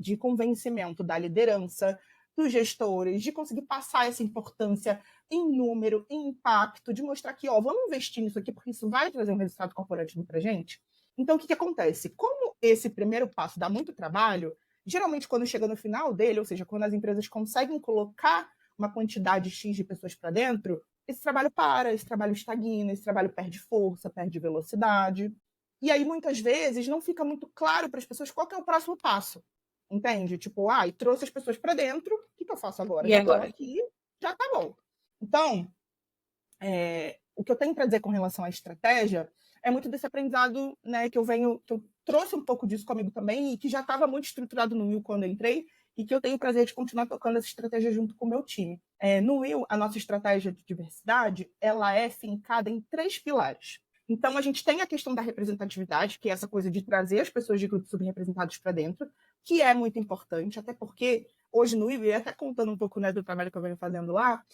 de convencimento da liderança, dos gestores, de conseguir passar essa importância em número, em impacto, de mostrar que, vamos investir nisso aqui porque isso vai trazer um resultado corporativo para a gente. Então, o que acontece? Como esse primeiro passo dá muito trabalho, geralmente quando chega no final dele, ou seja, quando as empresas conseguem colocar uma quantidade X de pessoas para dentro, esse trabalho para, esse trabalho estagna, esse trabalho perde força, perde velocidade. E aí, muitas vezes, não fica muito claro para as pessoas qual que é o próximo passo. Entende? Tipo, e trouxe as pessoas para dentro, o que eu faço agora? E Já estou agora? aqui, já tá bom. Então, o que eu tenho para dizer com relação à estratégia é muito desse aprendizado, né, que eu trouxe um pouco disso comigo também e que já estava muito estruturado no Will quando eu entrei e que eu tenho o prazer de continuar tocando essa estratégia junto com o meu time. No Will, a nossa estratégia de diversidade, ela é fincada em 3 pilares. Então, a gente tem a questão da representatividade, que é essa coisa de trazer as pessoas de grupos subrepresentados para dentro, que é muito importante, até porque hoje no Will, e até contando um pouco, né, do trabalho que eu venho fazendo lá,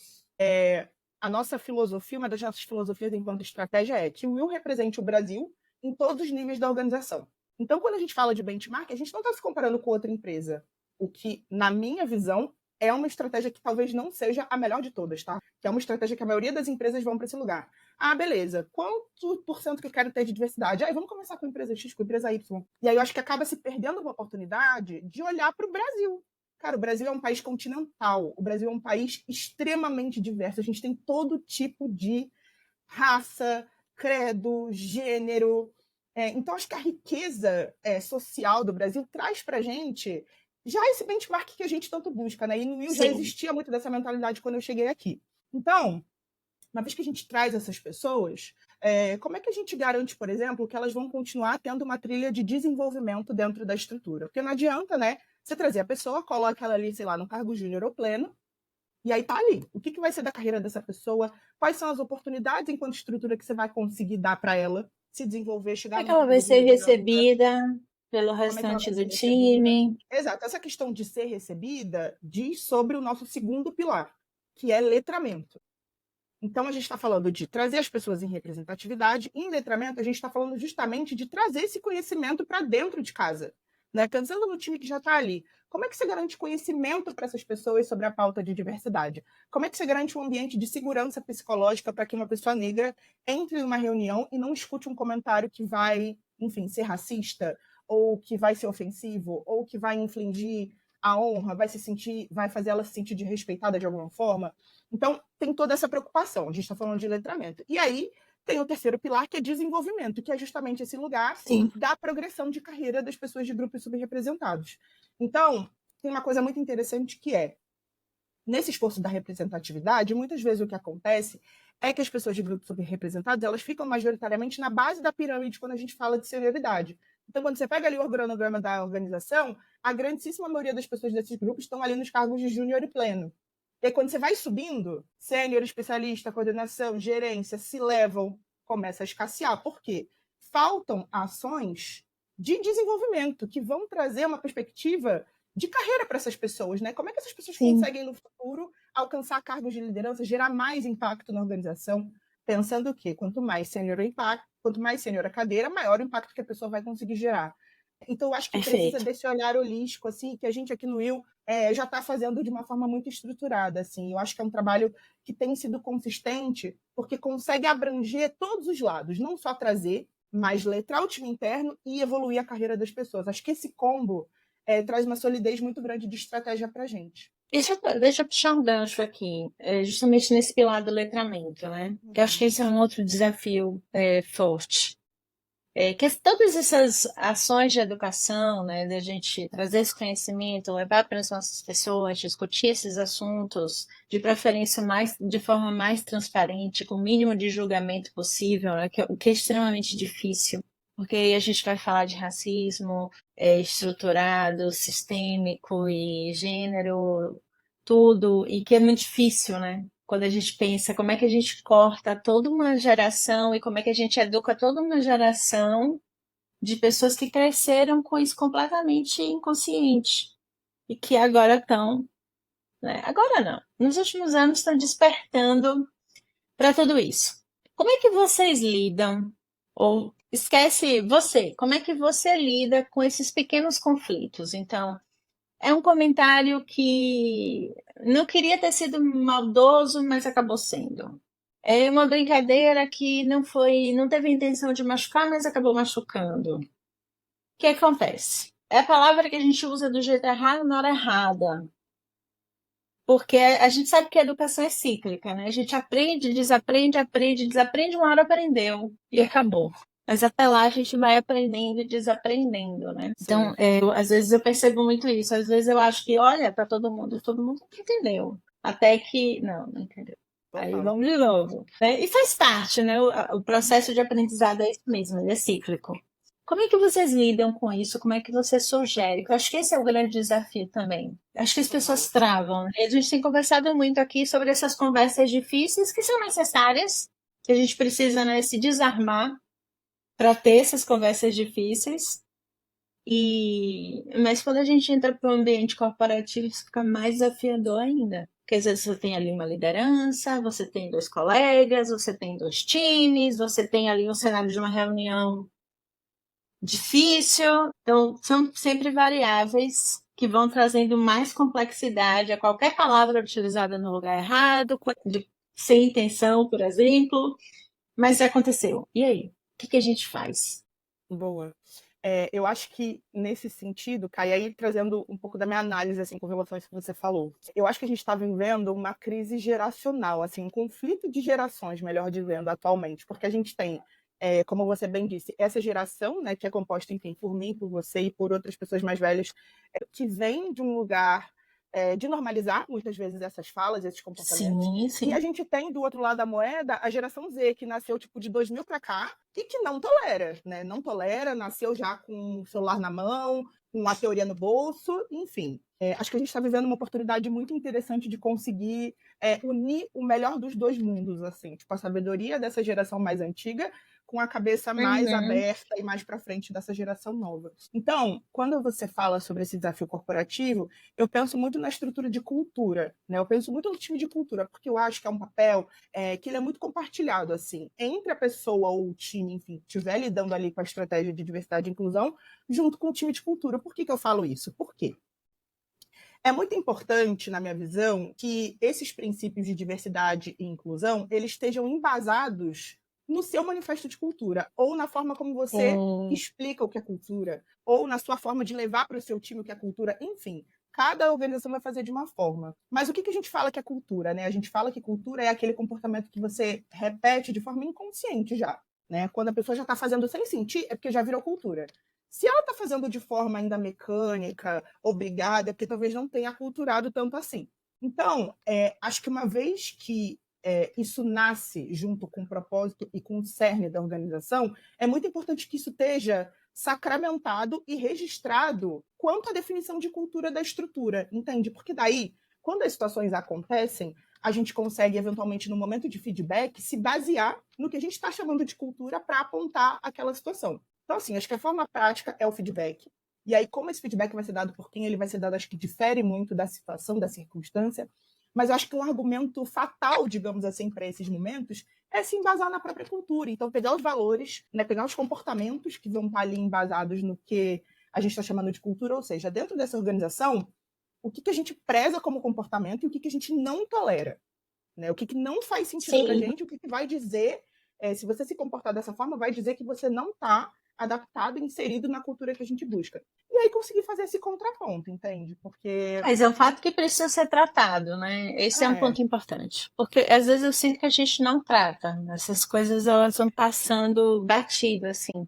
a nossa filosofia, uma das nossas filosofias enquanto estratégia é que o Will represente o Brasil em todos os níveis da organização. Então, quando a gente fala de benchmark, a gente não está se comparando com outra empresa, o que, na minha visão, é uma estratégia que talvez não seja a melhor de todas, tá? Que é uma estratégia que a maioria das empresas vão para esse lugar. Beleza. Quanto por cento que eu quero ter de diversidade? Vamos começar com a empresa X, com a empresa Y. E aí eu acho que acaba se perdendo uma oportunidade de olhar para o Brasil. Cara, o Brasil é um país continental. O Brasil é um país extremamente diverso. A gente tem todo tipo de raça, credo, gênero. Então, acho que a riqueza social do Brasil traz para a gente já esse benchmark que a gente tanto busca, né? E no Will já existia muito dessa mentalidade quando eu cheguei aqui. Então, uma vez que a gente traz essas pessoas, como é que a gente garante, por exemplo, que elas vão continuar tendo uma trilha de desenvolvimento dentro da estrutura? Porque não adianta, né? Você trazer a pessoa, coloca ela ali, sei lá, no cargo júnior ou pleno, e aí tá ali. O que vai ser da carreira dessa pessoa? Quais são as oportunidades enquanto estrutura que você vai conseguir dar para ela se desenvolver, chegar Como é que num ela vai cargo de ser liderança? recebida pelo Como é que ela restante vai do ser recebida? time? Exato. Essa questão de ser recebida diz sobre o nosso segundo pilar, que é letramento. Então, a gente está falando de trazer as pessoas em representatividade. Em letramento, a gente está falando justamente de trazer esse conhecimento para dentro de casa. Né? Pensando no time que já está ali, como é que você garante conhecimento para essas pessoas sobre a pauta de diversidade? Como é que você garante um ambiente de segurança psicológica para que uma pessoa negra entre numa reunião e não escute um comentário que vai, enfim, ser racista, ou que vai ser ofensivo, ou que vai infligir a honra, vai fazer ela se sentir desrespeitada de alguma forma? Então, tem toda essa preocupação. A gente está falando de letramento. E aí, tem o terceiro pilar, que é desenvolvimento, que é justamente esse lugar Sim. da progressão de carreira das pessoas de grupos subrepresentados. Então, tem uma coisa muito interessante que nesse esforço da representatividade, muitas vezes o que acontece é que as pessoas de grupos subrepresentados, elas ficam majoritariamente na base da pirâmide quando a gente fala de senioridade. Então, quando você pega ali o organograma da organização, a grandíssima maioria das pessoas desses grupos estão ali nos cargos de júnior e pleno. E aí, quando você vai subindo, sênior, especialista, coordenação, gerência, C-level, começa a escassear. Por quê? Faltam ações de desenvolvimento que vão trazer uma perspectiva de carreira para essas pessoas, né? Como é que essas pessoas conseguem, no futuro, alcançar cargos de liderança, gerar mais impacto na organização? Pensando que quanto mais sênior a cadeira, maior o impacto que a pessoa vai conseguir gerar. Então, eu acho que precisa desse olhar holístico, assim, que a gente aqui no Will já está fazendo de uma forma muito estruturada. Assim. Eu acho que é um trabalho que tem sido consistente, porque consegue abranger todos os lados, não só trazer, mas letrar o time interno e evoluir a carreira das pessoas. Acho que esse combo traz uma solidez muito grande de estratégia para a gente. Deixa eu puxar um gancho aqui, justamente nesse pilar do letramento, né? Que eu acho que esse é um outro desafio forte. Que todas essas ações de educação, né, da gente trazer esse conhecimento, levar para as nossas pessoas, discutir esses assuntos, de preferência de forma mais transparente, com o mínimo de julgamento possível, né, o que é extremamente difícil, porque aí a gente vai falar de racismo estruturado, sistêmico e gênero, tudo, e que é muito difícil, né? Quando a gente pensa como é que a gente corta toda uma geração e como é que a gente educa toda uma geração de pessoas que cresceram com isso completamente inconsciente e que agora estão, né? Agora não, nos últimos anos estão despertando para tudo isso. Como é que vocês lidam, ou esquece você, como é que você lida com esses pequenos conflitos? Então, é um comentário que não queria ter sido maldoso, mas acabou sendo. É uma brincadeira que não teve intenção de machucar, mas acabou machucando. que acontece? É a palavra que a gente usa do jeito errado na hora errada. Porque a gente sabe que a educação é cíclica, né? A gente aprende, aprende, desaprende, uma hora aprendeu e acabou. Mas até lá a gente vai aprendendo e desaprendendo, né? Então, Sim. às vezes eu percebo muito isso. Às vezes eu acho que, olha, para todo mundo entendeu. Até que, não entendeu. Aí Total. vamos de novo. Né? E faz parte, né? O processo de aprendizado é isso mesmo, ele é cíclico. Como é que vocês lidam com isso? Como é que você sugere? Eu acho que esse é o grande desafio também. Acho que as pessoas travam, né? A gente tem conversado muito aqui sobre essas conversas difíceis que são necessárias, que a gente precisa, né, se desarmar para ter essas conversas difíceis. Mas quando a gente entra para o ambiente corporativo, isso fica mais desafiador ainda. Porque às vezes você tem ali uma liderança, você tem 2 colegas, você tem 2 times, você tem ali um cenário de uma reunião difícil. Então, são sempre variáveis que vão trazendo mais complexidade a qualquer palavra utilizada no lugar errado, sem intenção, por exemplo. Mas aconteceu. E aí? O que a gente faz? Boa. Eu acho que nesse sentido, Kai, aí trazendo um pouco da minha análise assim, com relação a isso que você falou, eu acho que a gente está vivendo uma crise geracional, assim, um conflito de gerações, melhor dizendo, atualmente, porque a gente tem, como você bem disse, essa geração, né, que é composta, enfim, por mim, por você e por outras pessoas mais velhas, que vem de um lugar de normalizar muitas vezes essas falas, esses comportamentos. Sim, E a sim. gente tem do outro lado da moeda a geração Z, que nasceu tipo de 2000 para cá e que não tolera, né? Não tolera, nasceu já com o celular na mão, com a teoria no bolso, enfim. Acho que a gente está vivendo uma oportunidade muito interessante de conseguir unir o melhor dos dois mundos, assim, tipo a sabedoria dessa geração mais antiga com a cabeça mais Uhum. aberta e mais para frente dessa geração nova. Então, quando você fala sobre esse desafio corporativo, eu penso muito na estrutura de cultura, né? Eu penso muito no time de cultura, porque eu acho que é um papel que ele é muito compartilhado, assim, entre a pessoa ou o time, enfim, que estiver lidando ali com a estratégia de diversidade e inclusão, junto com o time de cultura. Por que eu falo isso? Por quê? É muito importante, na minha visão, que esses princípios de diversidade e inclusão eles estejam embasados no seu manifesto de cultura, ou na forma como você Sim. explica o que é cultura, ou na sua forma de levar para o seu time o que é cultura, enfim. Cada organização vai fazer de uma forma. Mas o que a gente fala que é cultura, né? A gente fala que cultura é aquele comportamento que você repete de forma inconsciente já, né? Quando a pessoa já está fazendo sem sentir, é porque já virou cultura. Se ela está fazendo de forma ainda mecânica, obrigada, é porque talvez não tenha aculturado tanto assim. Então, acho que uma vez que isso nasce junto com o propósito e com o cerne da organização, é muito importante que isso esteja sacramentado e registrado quanto à definição de cultura da estrutura, entende? Porque daí, quando as situações acontecem, a gente consegue, eventualmente, no momento de feedback, se basear no que a gente está chamando de cultura para apontar aquela situação. Então, assim, acho que a forma prática é o feedback. E aí, como esse feedback vai ser dado por quem ele vai ser dado, acho que difere muito da situação, da circunstância. Mas eu acho que um argumento fatal, digamos assim, para esses momentos é se embasar na própria cultura. Então, pegar os valores, né, pegar os comportamentos que vão estar ali embasados no que a gente está chamando de cultura, ou seja, dentro dessa organização, o que a gente preza como comportamento e o que a gente não tolera. Né? O que não faz sentido para a Sim. gente, o que vai dizer, se você se comportar dessa forma, vai dizer que você não está adaptado, inserido na cultura que a gente busca. E aí conseguir fazer esse contraponto, entende? Porque Mas é um fato que precisa ser tratado, né? Esse é um é, ponto importante. Porque às vezes eu sinto que a gente não trata. Essas coisas elas vão passando batido, assim,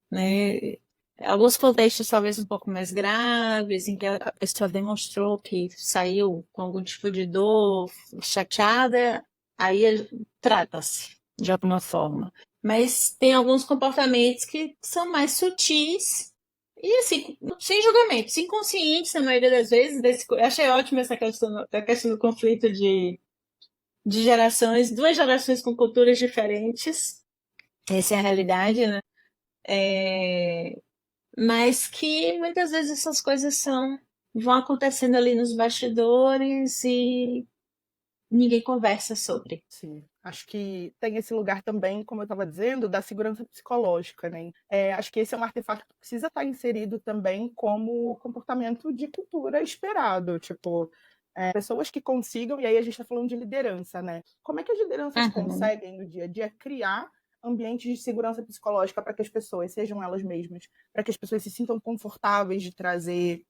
né? Alguns contextos talvez um pouco mais graves, em que a pessoa demonstrou que saiu com algum tipo de dor, chateada, aí trata-se de alguma forma. Mas tem alguns comportamentos que são mais sutis e assim, sem julgamentos, inconscientes na maioria das vezes. Eu achei ótimo essa questão, a questão do conflito de gerações, 2 gerações com culturas diferentes. Essa é a realidade, né? É, mas que muitas vezes essas coisas vão acontecendo ali nos bastidores e ninguém conversa sobre. sim, acho que tem esse lugar também, como eu estava dizendo, da segurança psicológica, né? Acho que esse é um artefato que precisa estar inserido também como comportamento de cultura esperado, tipo, pessoas que consigam, e aí a gente está falando de liderança, né? Como é que as lideranças Uhum. conseguem, no dia a dia, criar ambientes de segurança psicológica para que as pessoas sejam elas mesmas, para que as pessoas se sintam confortáveis de trazer,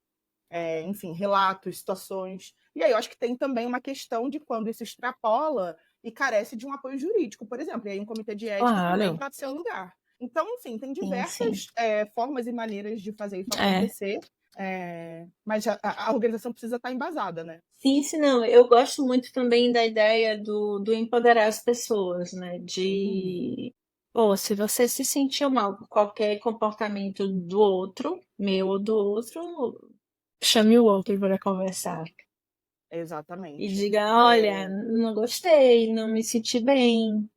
enfim, relatos, situações. E aí eu acho que tem também uma questão de quando isso extrapola e carece de um apoio jurídico, por exemplo, e aí um comitê de ética também Claro, pode ser um lugar. Então, assim, tem sim, sim. diversas formas e maneiras de fazer isso É. acontecer, mas a organização precisa estar embasada, né? Sim, sim, não. Eu gosto muito também da ideia do empoderar as pessoas, né? Uhum. Pô, se você se sentiu mal por qualquer comportamento do outro, meu ou do outro, chame o outro para conversar. E Exatamente. diga, olha, não gostei, não me senti bem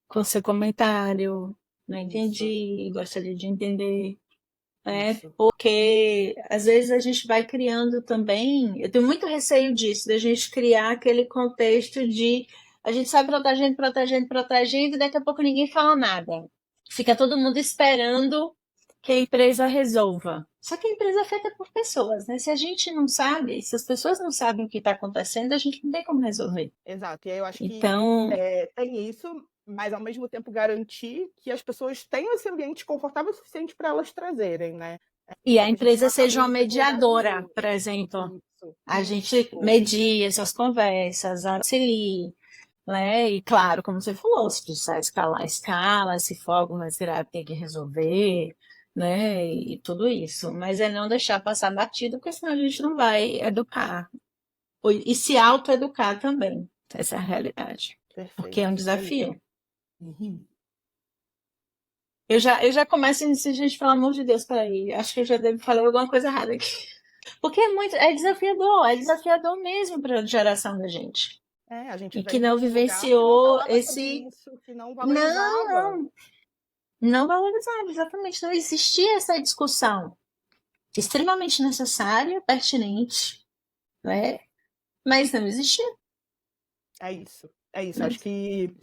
com seu comentário, não Isso, entendi, gostaria de entender. isso. Porque às vezes a gente vai criando também, eu tenho muito receio disso, da gente criar aquele contexto de a gente sai protegendo, protegendo, protegendo, e daqui a pouco ninguém fala nada. Fica todo mundo esperando que a empresa resolva. Só que a empresa é feita por pessoas, né? Se a gente não sabe, se as pessoas não sabem o que está acontecendo, a gente não tem como resolver. Exato. E aí eu acho que Então, tem isso, mas ao mesmo tempo garantir que as pessoas tenham esse ambiente confortável o suficiente para elas trazerem, né? e Para a que a gente não empresa acabe seja uma indo para esse lugar mediadora, do por exemplo. A gente isso. media essas conversas, auxilie, né? E claro, como você falou, se precisar escalar, escala, se for algo mais grave, tem que resolver, né? E tudo isso. Mas é não deixar passar batido, porque senão a gente não vai educar. E se autoeducar também. Essa é a realidade. Porque é um Perfeito, isso aí. desafio. Uhum. Eu já começo a dizer, gente, pelo amor de Deus, peraí. Acho que eu já devo falar alguma coisa errada aqui. Porque é desafiador mesmo para a geração da gente. A gente E que vem de não um lugar que não vivenciou falava sobre esse. isso, que não Não, valorizava. não, não valorizava, exatamente. Não existia essa discussão extremamente necessária, pertinente, né? Mas não existia. É isso, é isso. Né? Acho que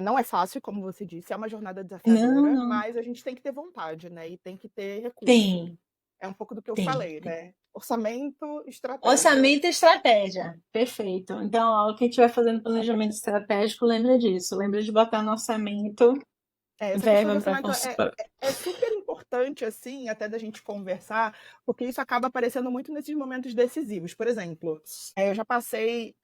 não é fácil, como você disse, é uma jornada Não, desafiadora, não. mas a gente tem que ter vontade, né? E tem que ter recurso. Tem, É um pouco do que eu tem, falei, tem. né? Orçamento, estratégia. Orçamento e estratégia. Perfeito. Então, ó, quem estiver fazendo planejamento estratégico, lembra disso. Lembra de botar no orçamento Essa questão de verba para orçamento é super importante, assim, até da gente conversar, porque isso acaba aparecendo muito nesses momentos decisivos. Por exemplo, eu já passei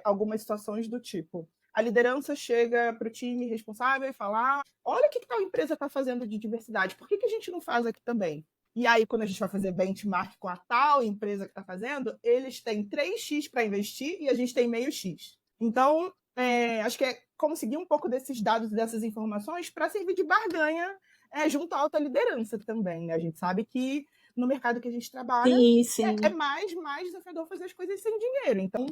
algumas situações do tipo: a liderança chega para o time responsável e fala: olha o que tal empresa está fazendo de diversidade, por que a gente não faz aqui também? E aí, quando a gente vai fazer benchmark com a tal empresa que está fazendo, eles têm 3x para investir e a gente tem meio x. Então, acho que é conseguir um pouco desses dados e dessas informações para servir de barganha junto à alta liderança também. Né? A gente sabe que no mercado que a gente trabalha Sim, é sim. mais desafiador fazer as coisas sem dinheiro. Então,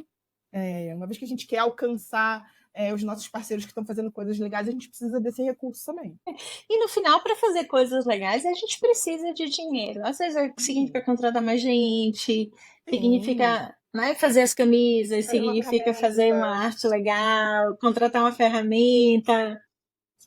uma vez que a gente quer alcançar os nossos parceiros que estão fazendo coisas legais, a gente precisa desse recurso também. E no final, para fazer coisas legais, a gente precisa de dinheiro. Às vezes significa contratar mais gente, Sim, significa, né, fazer as camisas, fazer uma significa fazer uma ferramenta. arte legal, contratar uma ferramenta,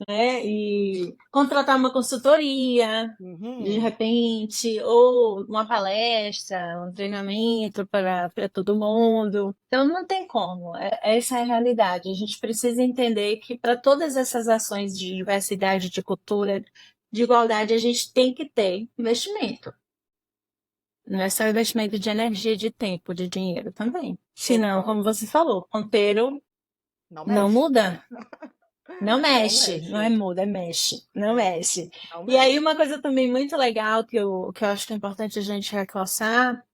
né? E contratar uma consultoria, de Uhum. repente, ou uma palestra, um treinamento para todo mundo. Então, não tem como. Essa é a realidade. A gente precisa entender que para todas essas ações de diversidade, de cultura, de igualdade, a gente tem que ter investimento. Não é só investimento de energia, de tempo, de dinheiro também. Senão, Total. como você falou, ponteiro Não não mexe. muda. Não Não mexe, não é mexe. muda, é mexe, não mexe. Não E aí, mexe. uma coisa também muito legal que eu acho que é importante a gente reforçar,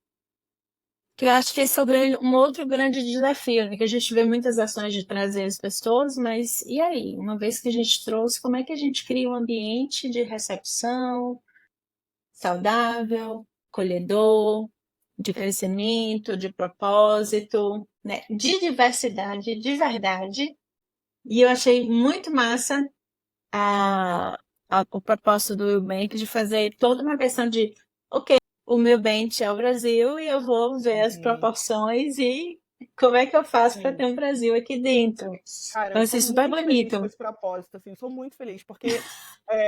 que eu acho que esse é um outro grande desafio, né? Que a gente vê muitas ações de trazer as pessoas, mas e aí? Uma vez que a gente trouxe, como é que a gente cria um ambiente de recepção saudável, acolhedor, de crescimento, de propósito, né? De diversidade, de verdade. E eu achei muito massa o propósito do Nubank de fazer toda uma questão de, ok, o meu bench é o Brasil e eu vou ver as Uhum. proporções e como é que eu faço para Sim. ter um Brasil aqui dentro. Cara, eu Vai sou ser super muito feliz com bonito. esse propósito, assim, sou muito feliz, porque,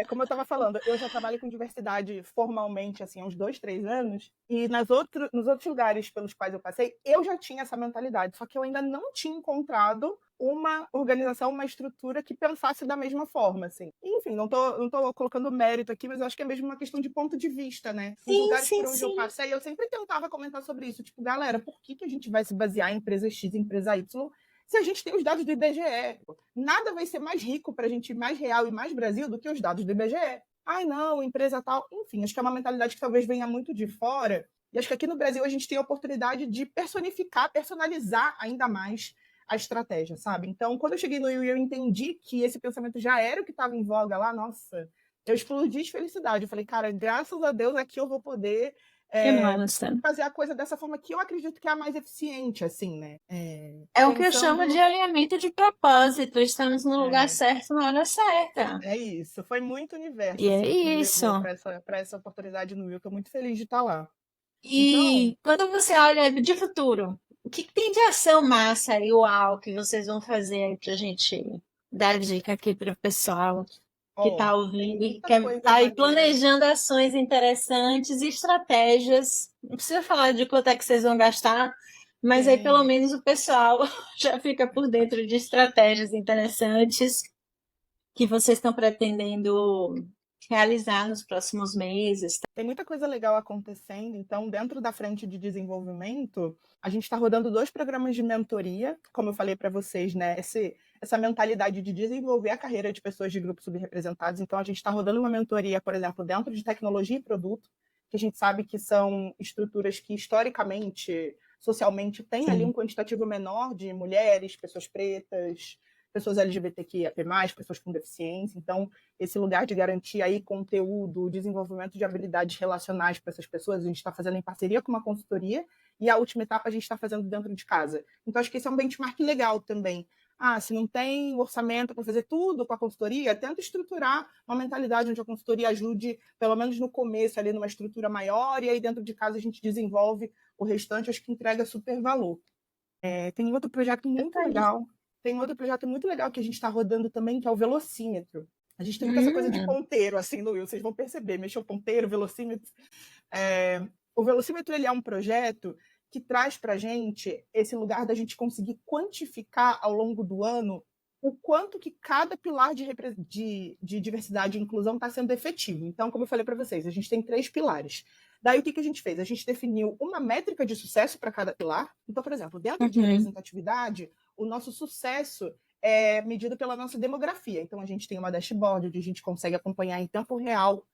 como eu estava falando, eu já trabalho com diversidade formalmente, assim, há uns 2, 3 anos, e nos outros lugares pelos quais eu passei, eu já tinha essa mentalidade, só que eu ainda não tinha encontrado uma organização, uma estrutura que pensasse da mesma forma, assim. Enfim, não tô colocando mérito aqui, mas eu acho que é mesmo uma questão de ponto de vista, né? Nos Sim, lugares sim, por onde eu sim. passei, eu sempre tentava comentar sobre isso. Tipo, galera, por que a gente vai se basear em empresa X, empresa Y, se a gente tem os dados do IBGE? Nada vai ser mais rico para a gente, mais real e mais Brasil do que os dados do IBGE. Ai, não, empresa tal. Enfim, acho que é uma mentalidade que talvez venha muito de fora. E acho que aqui no Brasil a gente tem a oportunidade de personificar, personalizar ainda mais a estratégia, sabe? Então, quando eu cheguei no Will, eu entendi que esse pensamento já era o que estava em voga lá, nossa, eu explodi de felicidade. Eu falei, cara, graças a Deus aqui eu vou poder Que é, massa. fazer a coisa dessa forma que eu acredito que é a mais eficiente, assim, né? É o que eu chamo de Pensando. alinhamento de propósito. Estamos no lugar É, certo na hora certa. é isso. Foi muito E universo, é assim, que me isso. levou para essa oportunidade no Will. Estou muito feliz de estar lá. Então, E quando você olha de futuro, o que tem de ação massa e uau que vocês vão fazer aí pra gente dar dica aqui para o pessoal que ó, está tem ouvindo e muita quer coisa tá aí maneira. planejando ações interessantes e estratégias. Não precisa falar de quanto é que vocês vão gastar, mas aí pelo Tem. menos o pessoal já fica por dentro de estratégias interessantes que vocês estão pretendendo realizar nos próximos meses. Tem muita coisa legal acontecendo. Então, dentro da frente de desenvolvimento, a gente está rodando 2 programas de mentoria, como eu falei para vocês, né? Essa mentalidade de desenvolver a carreira de pessoas de grupos subrepresentados. Então, a gente está rodando uma mentoria, por exemplo, dentro de tecnologia e produto, que a gente sabe que são estruturas que, historicamente, socialmente, têm ali um Sim. quantitativo menor de mulheres, pessoas pretas, pessoas LGBTQIA+, pessoas com deficiência. Então, esse lugar de garantir aí conteúdo, desenvolvimento de habilidades relacionais para essas pessoas, a gente está fazendo em parceria com uma consultoria, e a última etapa a gente está fazendo dentro de casa. Então, acho que esse é um benchmark legal também. Ah, se não tem orçamento para fazer tudo com a consultoria, tenta estruturar uma mentalidade onde a consultoria ajude, pelo menos no começo, ali numa estrutura maior, e aí dentro de casa a gente desenvolve o restante, acho que entrega super valor. Tem outro projeto muito legal. Tem outro projeto muito legal que a gente está rodando também, que é o velocímetro. A gente tem muita essa coisa de Hum, ponteiro, assim, no Will, vocês vão perceber, mexer o ponteiro, velocímetro. O velocímetro ele é um projeto que traz para a gente esse lugar da gente conseguir quantificar ao longo do ano o quanto que cada pilar de diversidade e inclusão está sendo efetivo. Então, como eu falei para vocês, a gente tem 3 pilares. Daí, o que a gente fez? A gente definiu uma métrica de sucesso para cada pilar. Então, por exemplo, dentro de uhum. representatividade, o nosso sucesso é medido pela nossa demografia. Então, a gente tem uma dashboard onde a gente consegue acompanhar em tempo real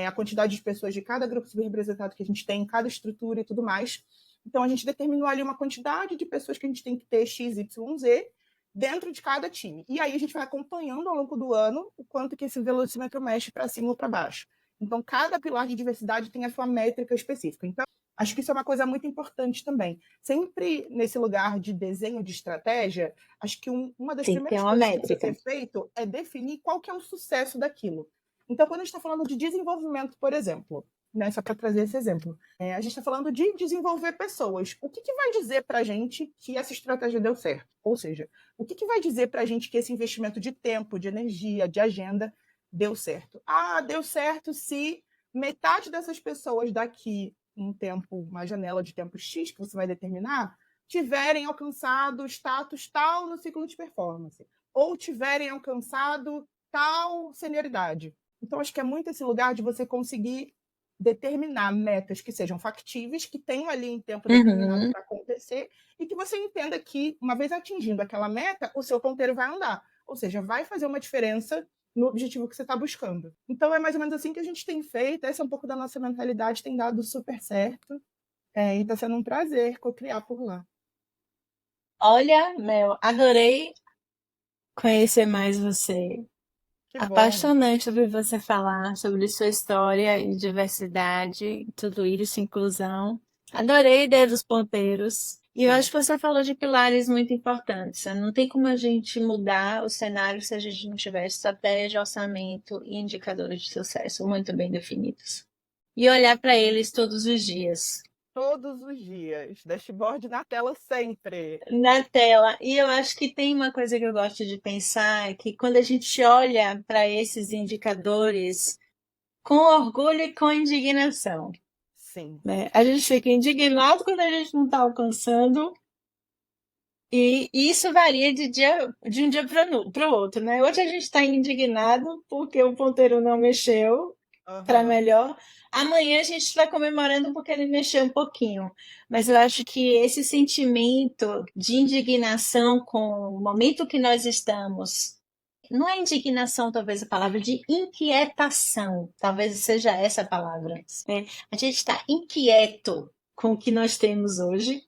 a quantidade de pessoas de cada grupo subrepresentado que a gente tem, cada estrutura e tudo mais. Então, a gente determinou ali uma quantidade de pessoas que a gente tem que ter X, Y, Z dentro de cada time. E aí a gente vai acompanhando ao longo do ano o quanto que esse velocímetro mexe para cima ou para baixo. Então, cada pilar de diversidade tem a sua métrica específica. Então, acho que isso é uma coisa muito importante também. Sempre nesse lugar de desenho de estratégia, acho que uma das Tem que ter primeiras uma coisas que precisa métrica. ser feito é definir qual que é o sucesso daquilo. Então, quando a gente está falando de desenvolvimento, por exemplo, né, só para trazer esse exemplo, a gente está falando de desenvolver pessoas. O que vai dizer para a gente que essa estratégia deu certo? Ou seja, o que vai dizer para a gente que esse investimento de tempo, de energia, de agenda deu certo? Ah, deu certo se metade dessas pessoas daqui um tempo, uma janela de tempo X que você vai determinar, tiverem alcançado status tal no ciclo de performance, ou tiverem alcançado tal senioridade. Então, acho que é muito esse lugar de você conseguir determinar metas que sejam factíveis, que tenham ali um tempo determinado Uhum. para acontecer, e que você entenda que, uma vez atingindo aquela meta, o seu ponteiro vai andar. Ou seja, vai fazer uma diferença no objetivo que você está buscando. Então, é mais ou menos assim que a gente tem feito. Essa é um pouco da nossa mentalidade, tem dado super certo. E está sendo um prazer co-criar por lá. Olha, Mel, adorei conhecer mais você. Que bom. Apaixonante ouvir você falar sobre sua história e diversidade, tudo isso, inclusão. Adorei a ideia dos ponteiros. E eu acho Sim. que você falou de pilares muito importantes. Não tem como a gente mudar o cenário se a gente não tiver estratégia, orçamento e indicadores de sucesso muito bem definidos. E olhar para eles todos os dias. Todos os dias. Dashboard na tela sempre. Na tela. E eu acho que tem uma coisa que eu gosto de pensar, que quando a gente olha para esses indicadores com orgulho e com indignação, Sim. né? A gente fica indignado quando a gente não está alcançando E isso varia de um dia para o outro, né? Hoje a gente está indignado porque o ponteiro não mexeu para Aham. melhor. Amanhã a gente está comemorando porque ele mexeu um pouquinho. Mas eu acho que esse sentimento de indignação com o momento que nós estamos, não é indignação, talvez a palavra de inquietação, talvez seja essa a palavra, né? A gente está inquieto com o que nós temos hoje.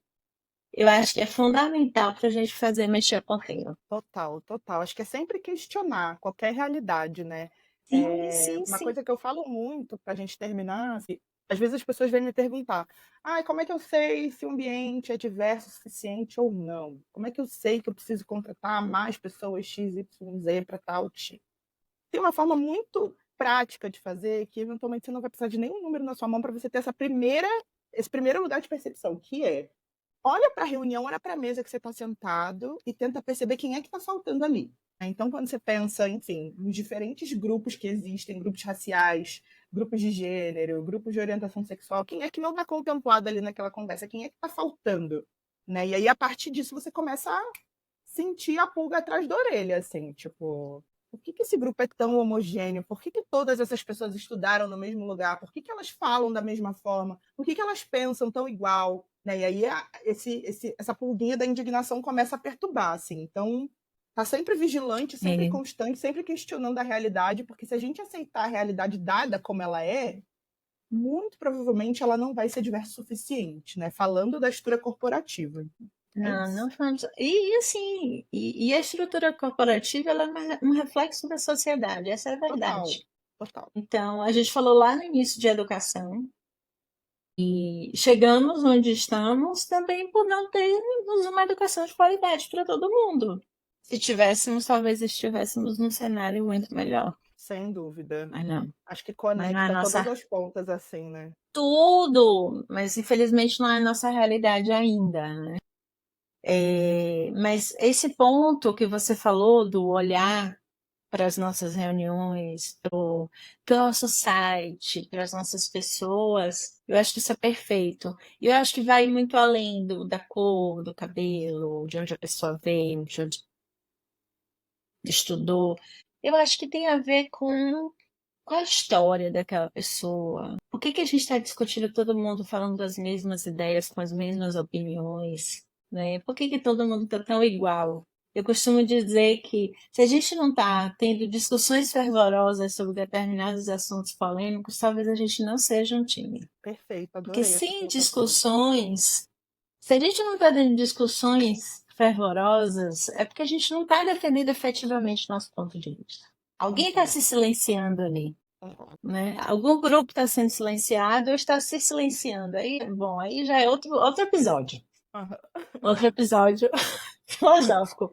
Eu acho que é fundamental para a gente fazer mexer a ponteira. Total, total. Acho que é sempre questionar qualquer realidade, né? Sim, sim, Uma sim. coisa que eu falo muito para a gente terminar, assim, às vezes as pessoas vêm me perguntar: ah, como é que eu sei se o ambiente é diverso o suficiente ou não? Como é que eu sei que eu preciso contratar mais pessoas X, Y, Z para tal time? Tem uma forma muito prática de fazer que eventualmente você não vai precisar de nenhum número na sua mão para você ter esse primeiro lugar de percepção, que é olha para a reunião, olha para a mesa que você está sentado e tenta perceber quem é que está faltando ali. Então, quando você pensa, enfim, nos diferentes grupos que existem, grupos raciais, grupos de gênero, grupos de orientação sexual, quem é que não está contemplado ali naquela conversa? Quem é que está faltando? Né? E aí, a partir disso, você começa a sentir a pulga atrás da orelha, assim, tipo, por que esse grupo é tão homogêneo? Por que todas essas pessoas estudaram no mesmo lugar? Por que elas falam da mesma forma? Por que elas pensam tão igual? Né? E aí essa pulguinha da indignação começa a perturbar, assim. Então, tá sempre vigilante, sempre É. constante, sempre questionando a realidade, porque se a gente aceitar a realidade dada como ela é, muito provavelmente ela não vai ser diversa o suficiente, né? Falando da estrutura corporativa. É Não, isso. não falamos. E assim, e a estrutura corporativa ela é um reflexo da sociedade, essa é a Total, verdade. total. Então, a gente falou lá no início de educação, e chegamos onde estamos também por não termos uma educação de qualidade para todo mundo. Se tivéssemos, talvez estivéssemos num cenário muito melhor. Sem dúvida. Mas não. Acho que Mas não é a conecta todas nossa as pontas assim, né? tudo, mas infelizmente não é a nossa realidade ainda, né? Mas esse ponto que você falou do olhar para as nossas reuniões, para o nosso site, para as nossas pessoas, eu acho que isso é perfeito. E eu acho que vai muito além da cor, do cabelo, de onde a pessoa veio, de onde estudou. Eu acho que tem a ver com a história daquela pessoa. Por que a gente está discutindo todo mundo falando das mesmas ideias, com as mesmas opiniões? Né? Por que todo mundo está tão igual? Eu costumo dizer que se a gente não está tendo discussões fervorosas sobre determinados assuntos polêmicos, talvez a gente não seja um time. Perfeito, Porque adorei essa sem colocação. discussões, se a gente não está tendo discussões fervorosas, é porque a gente não está defendendo efetivamente nosso ponto de vista. Alguém está Concordo, se silenciando ali, concordo. né? Algum grupo está sendo silenciado ou está se silenciando. Aí, bom, aí já é outro episódio. Aham. Outro episódio filosófico.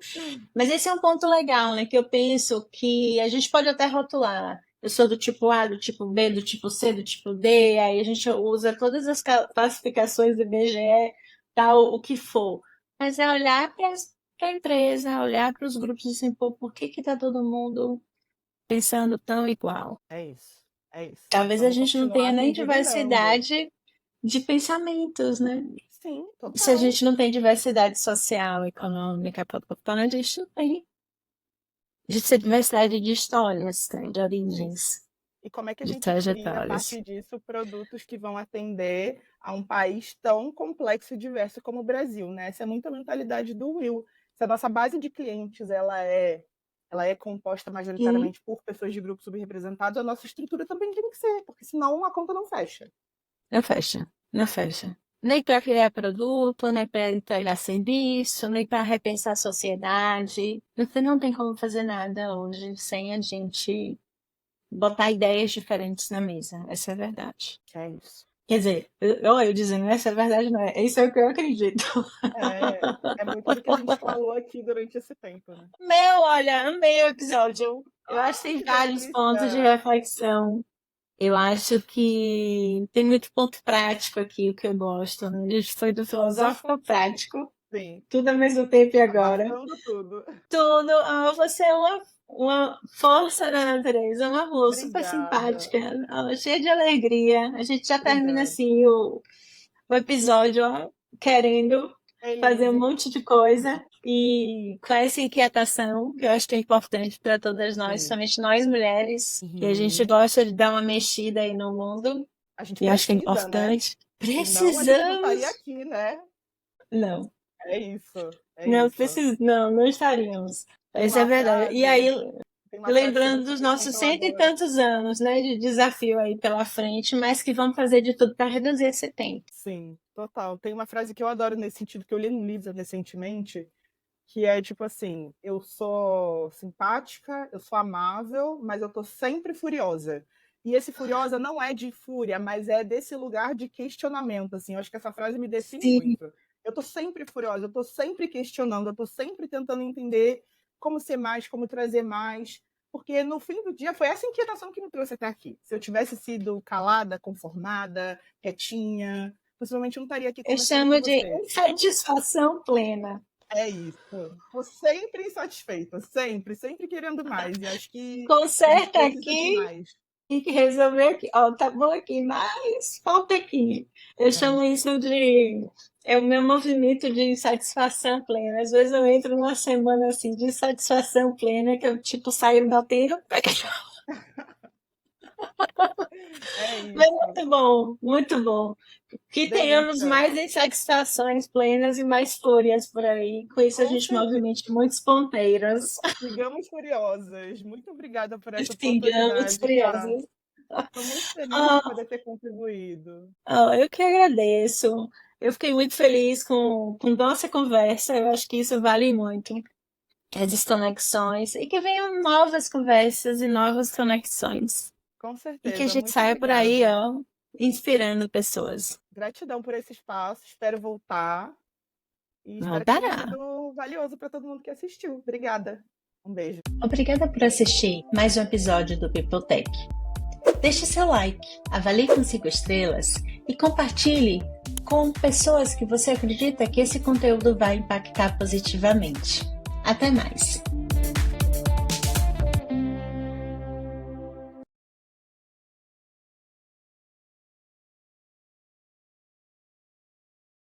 Mas esse é um ponto legal, né? Que eu penso que a gente pode até rotular. Eu sou do tipo A, do tipo B, do tipo C, do tipo D. Aí a gente usa todas as classificações do IBGE, tal, o que for. Mas é olhar para a empresa, olhar para os grupos e assim, pô, por que está todo mundo pensando tão igual? É isso, é isso. Talvez a Vamos gente não tenha continuar se nem indignando. diversidade de pensamentos, né? Sim, Se a total. gente não tem diversidade social, econômica, a gente não tem. A gente tem diversidade de histórias, né? De É isso. origens, E como é que a de gente cria, a trajetórias. partir disso, produtos que vão atender a um país tão complexo e diverso como o Brasil, né? Essa é muito a mentalidade do Will. Se a nossa base de clientes ela é composta Sim. majoritariamente por pessoas de grupos subrepresentados, a nossa estrutura também tem que ser, porque senão a conta não fecha. Não fecha, não fecha. Nem para criar produto, nem para entregar serviço, nem para repensar a sociedade. Você não tem como fazer nada hoje sem a gente botar ideias diferentes na mesa. Essa é a verdade. É isso. Quer dizer, eu dizendo essa é a verdade, não é? Isso é o que eu acredito. É muito do que a gente falou aqui durante esse tempo, né? Olha, amei o episódio. Eu acho que tem Que vários pontos de delícia! reflexão. Eu acho que tem muito ponto prático aqui, o que eu gosto, né? A gente foi do filosófico ao prático, Sim, tudo ao mesmo tempo e agora. abarcando tudo. Tudo. Você é uma força da natureza, uma rua super Obrigada, simpática, cheia de alegria. A gente já termina obrigada. assim o episódio, querendo fazer um Elise, monte de coisa. e com essa inquietação, que eu acho que é importante para todas nós, Sim. somente nós mulheres, que a gente Uhum. gosta de dar uma mexida aí no mundo, A gente e acho que é precisa, né? importante. Senão a gente não estaria Precisamos! aqui, né? Não, É isso, é não isso. precisamos, não estaríamos. Tem Isso é uma verdade. E aí, frase, tem uma frase que lembrando você dos me nossos contou cento e agora. tantos anos, né, de desafio aí pela frente, mas que vamos fazer de tudo para reduzir esse tempo. Sim, total. Tem uma frase que eu adoro nesse sentido, que eu li no livro recentemente, que é tipo assim: eu sou simpática, eu sou amável, mas eu tô sempre furiosa. E esse furiosa não é de fúria, mas é desse lugar de questionamento, assim. Eu acho que essa frase me define Sim, muito. Eu tô sempre furiosa, eu tô sempre questionando, eu tô sempre tentando entender como ser mais, como trazer mais, porque no fim do dia foi essa inquietação que me trouxe até aqui. Se eu tivesse sido calada, conformada, quietinha, possivelmente eu não estaria aqui eu conversando com chamo de você. insatisfação plena. É isso. Tô sempre insatisfeita, sempre, sempre querendo mais. E acho que a gente Conserta precisa de aqui mais. e que resolver aqui. Ó, tá bom aqui, mas falta aqui. Eu É, chamo isso de. É o meu movimento de insatisfação plena. Às vezes eu entro numa semana assim de insatisfação plena, que eu tipo saio batendo. é Mas isso. muito bom, muito bom. Que tenhamos Delícia. mais insatisfações plenas e mais fúrias por aí. Com isso a Com gente certeza. movimente muitos ponteiros. Sigamos curiosas. Muito obrigada por essa Sigamos oportunidade, Cá. furiosos. Estou muito feliz de Ah, poder ter contribuído. eu que agradeço. Eu fiquei muito feliz com nossa conversa. Eu acho que isso vale muito. As desconexões. E que venham novas conversas e novas conexões. Com E que a certeza. gente Muito saia por aí, obrigada. ó, inspirando pessoas. Gratidão por esse espaço. Espero voltar. E Não espero que tenha dará. sido valioso para todo mundo que assistiu. Obrigada. Um beijo. Obrigada por assistir mais um episódio do Peopletech. Deixe seu like, avalie com 5 estrelas e compartilhe com pessoas que você acredita que esse conteúdo vai impactar positivamente. Até mais!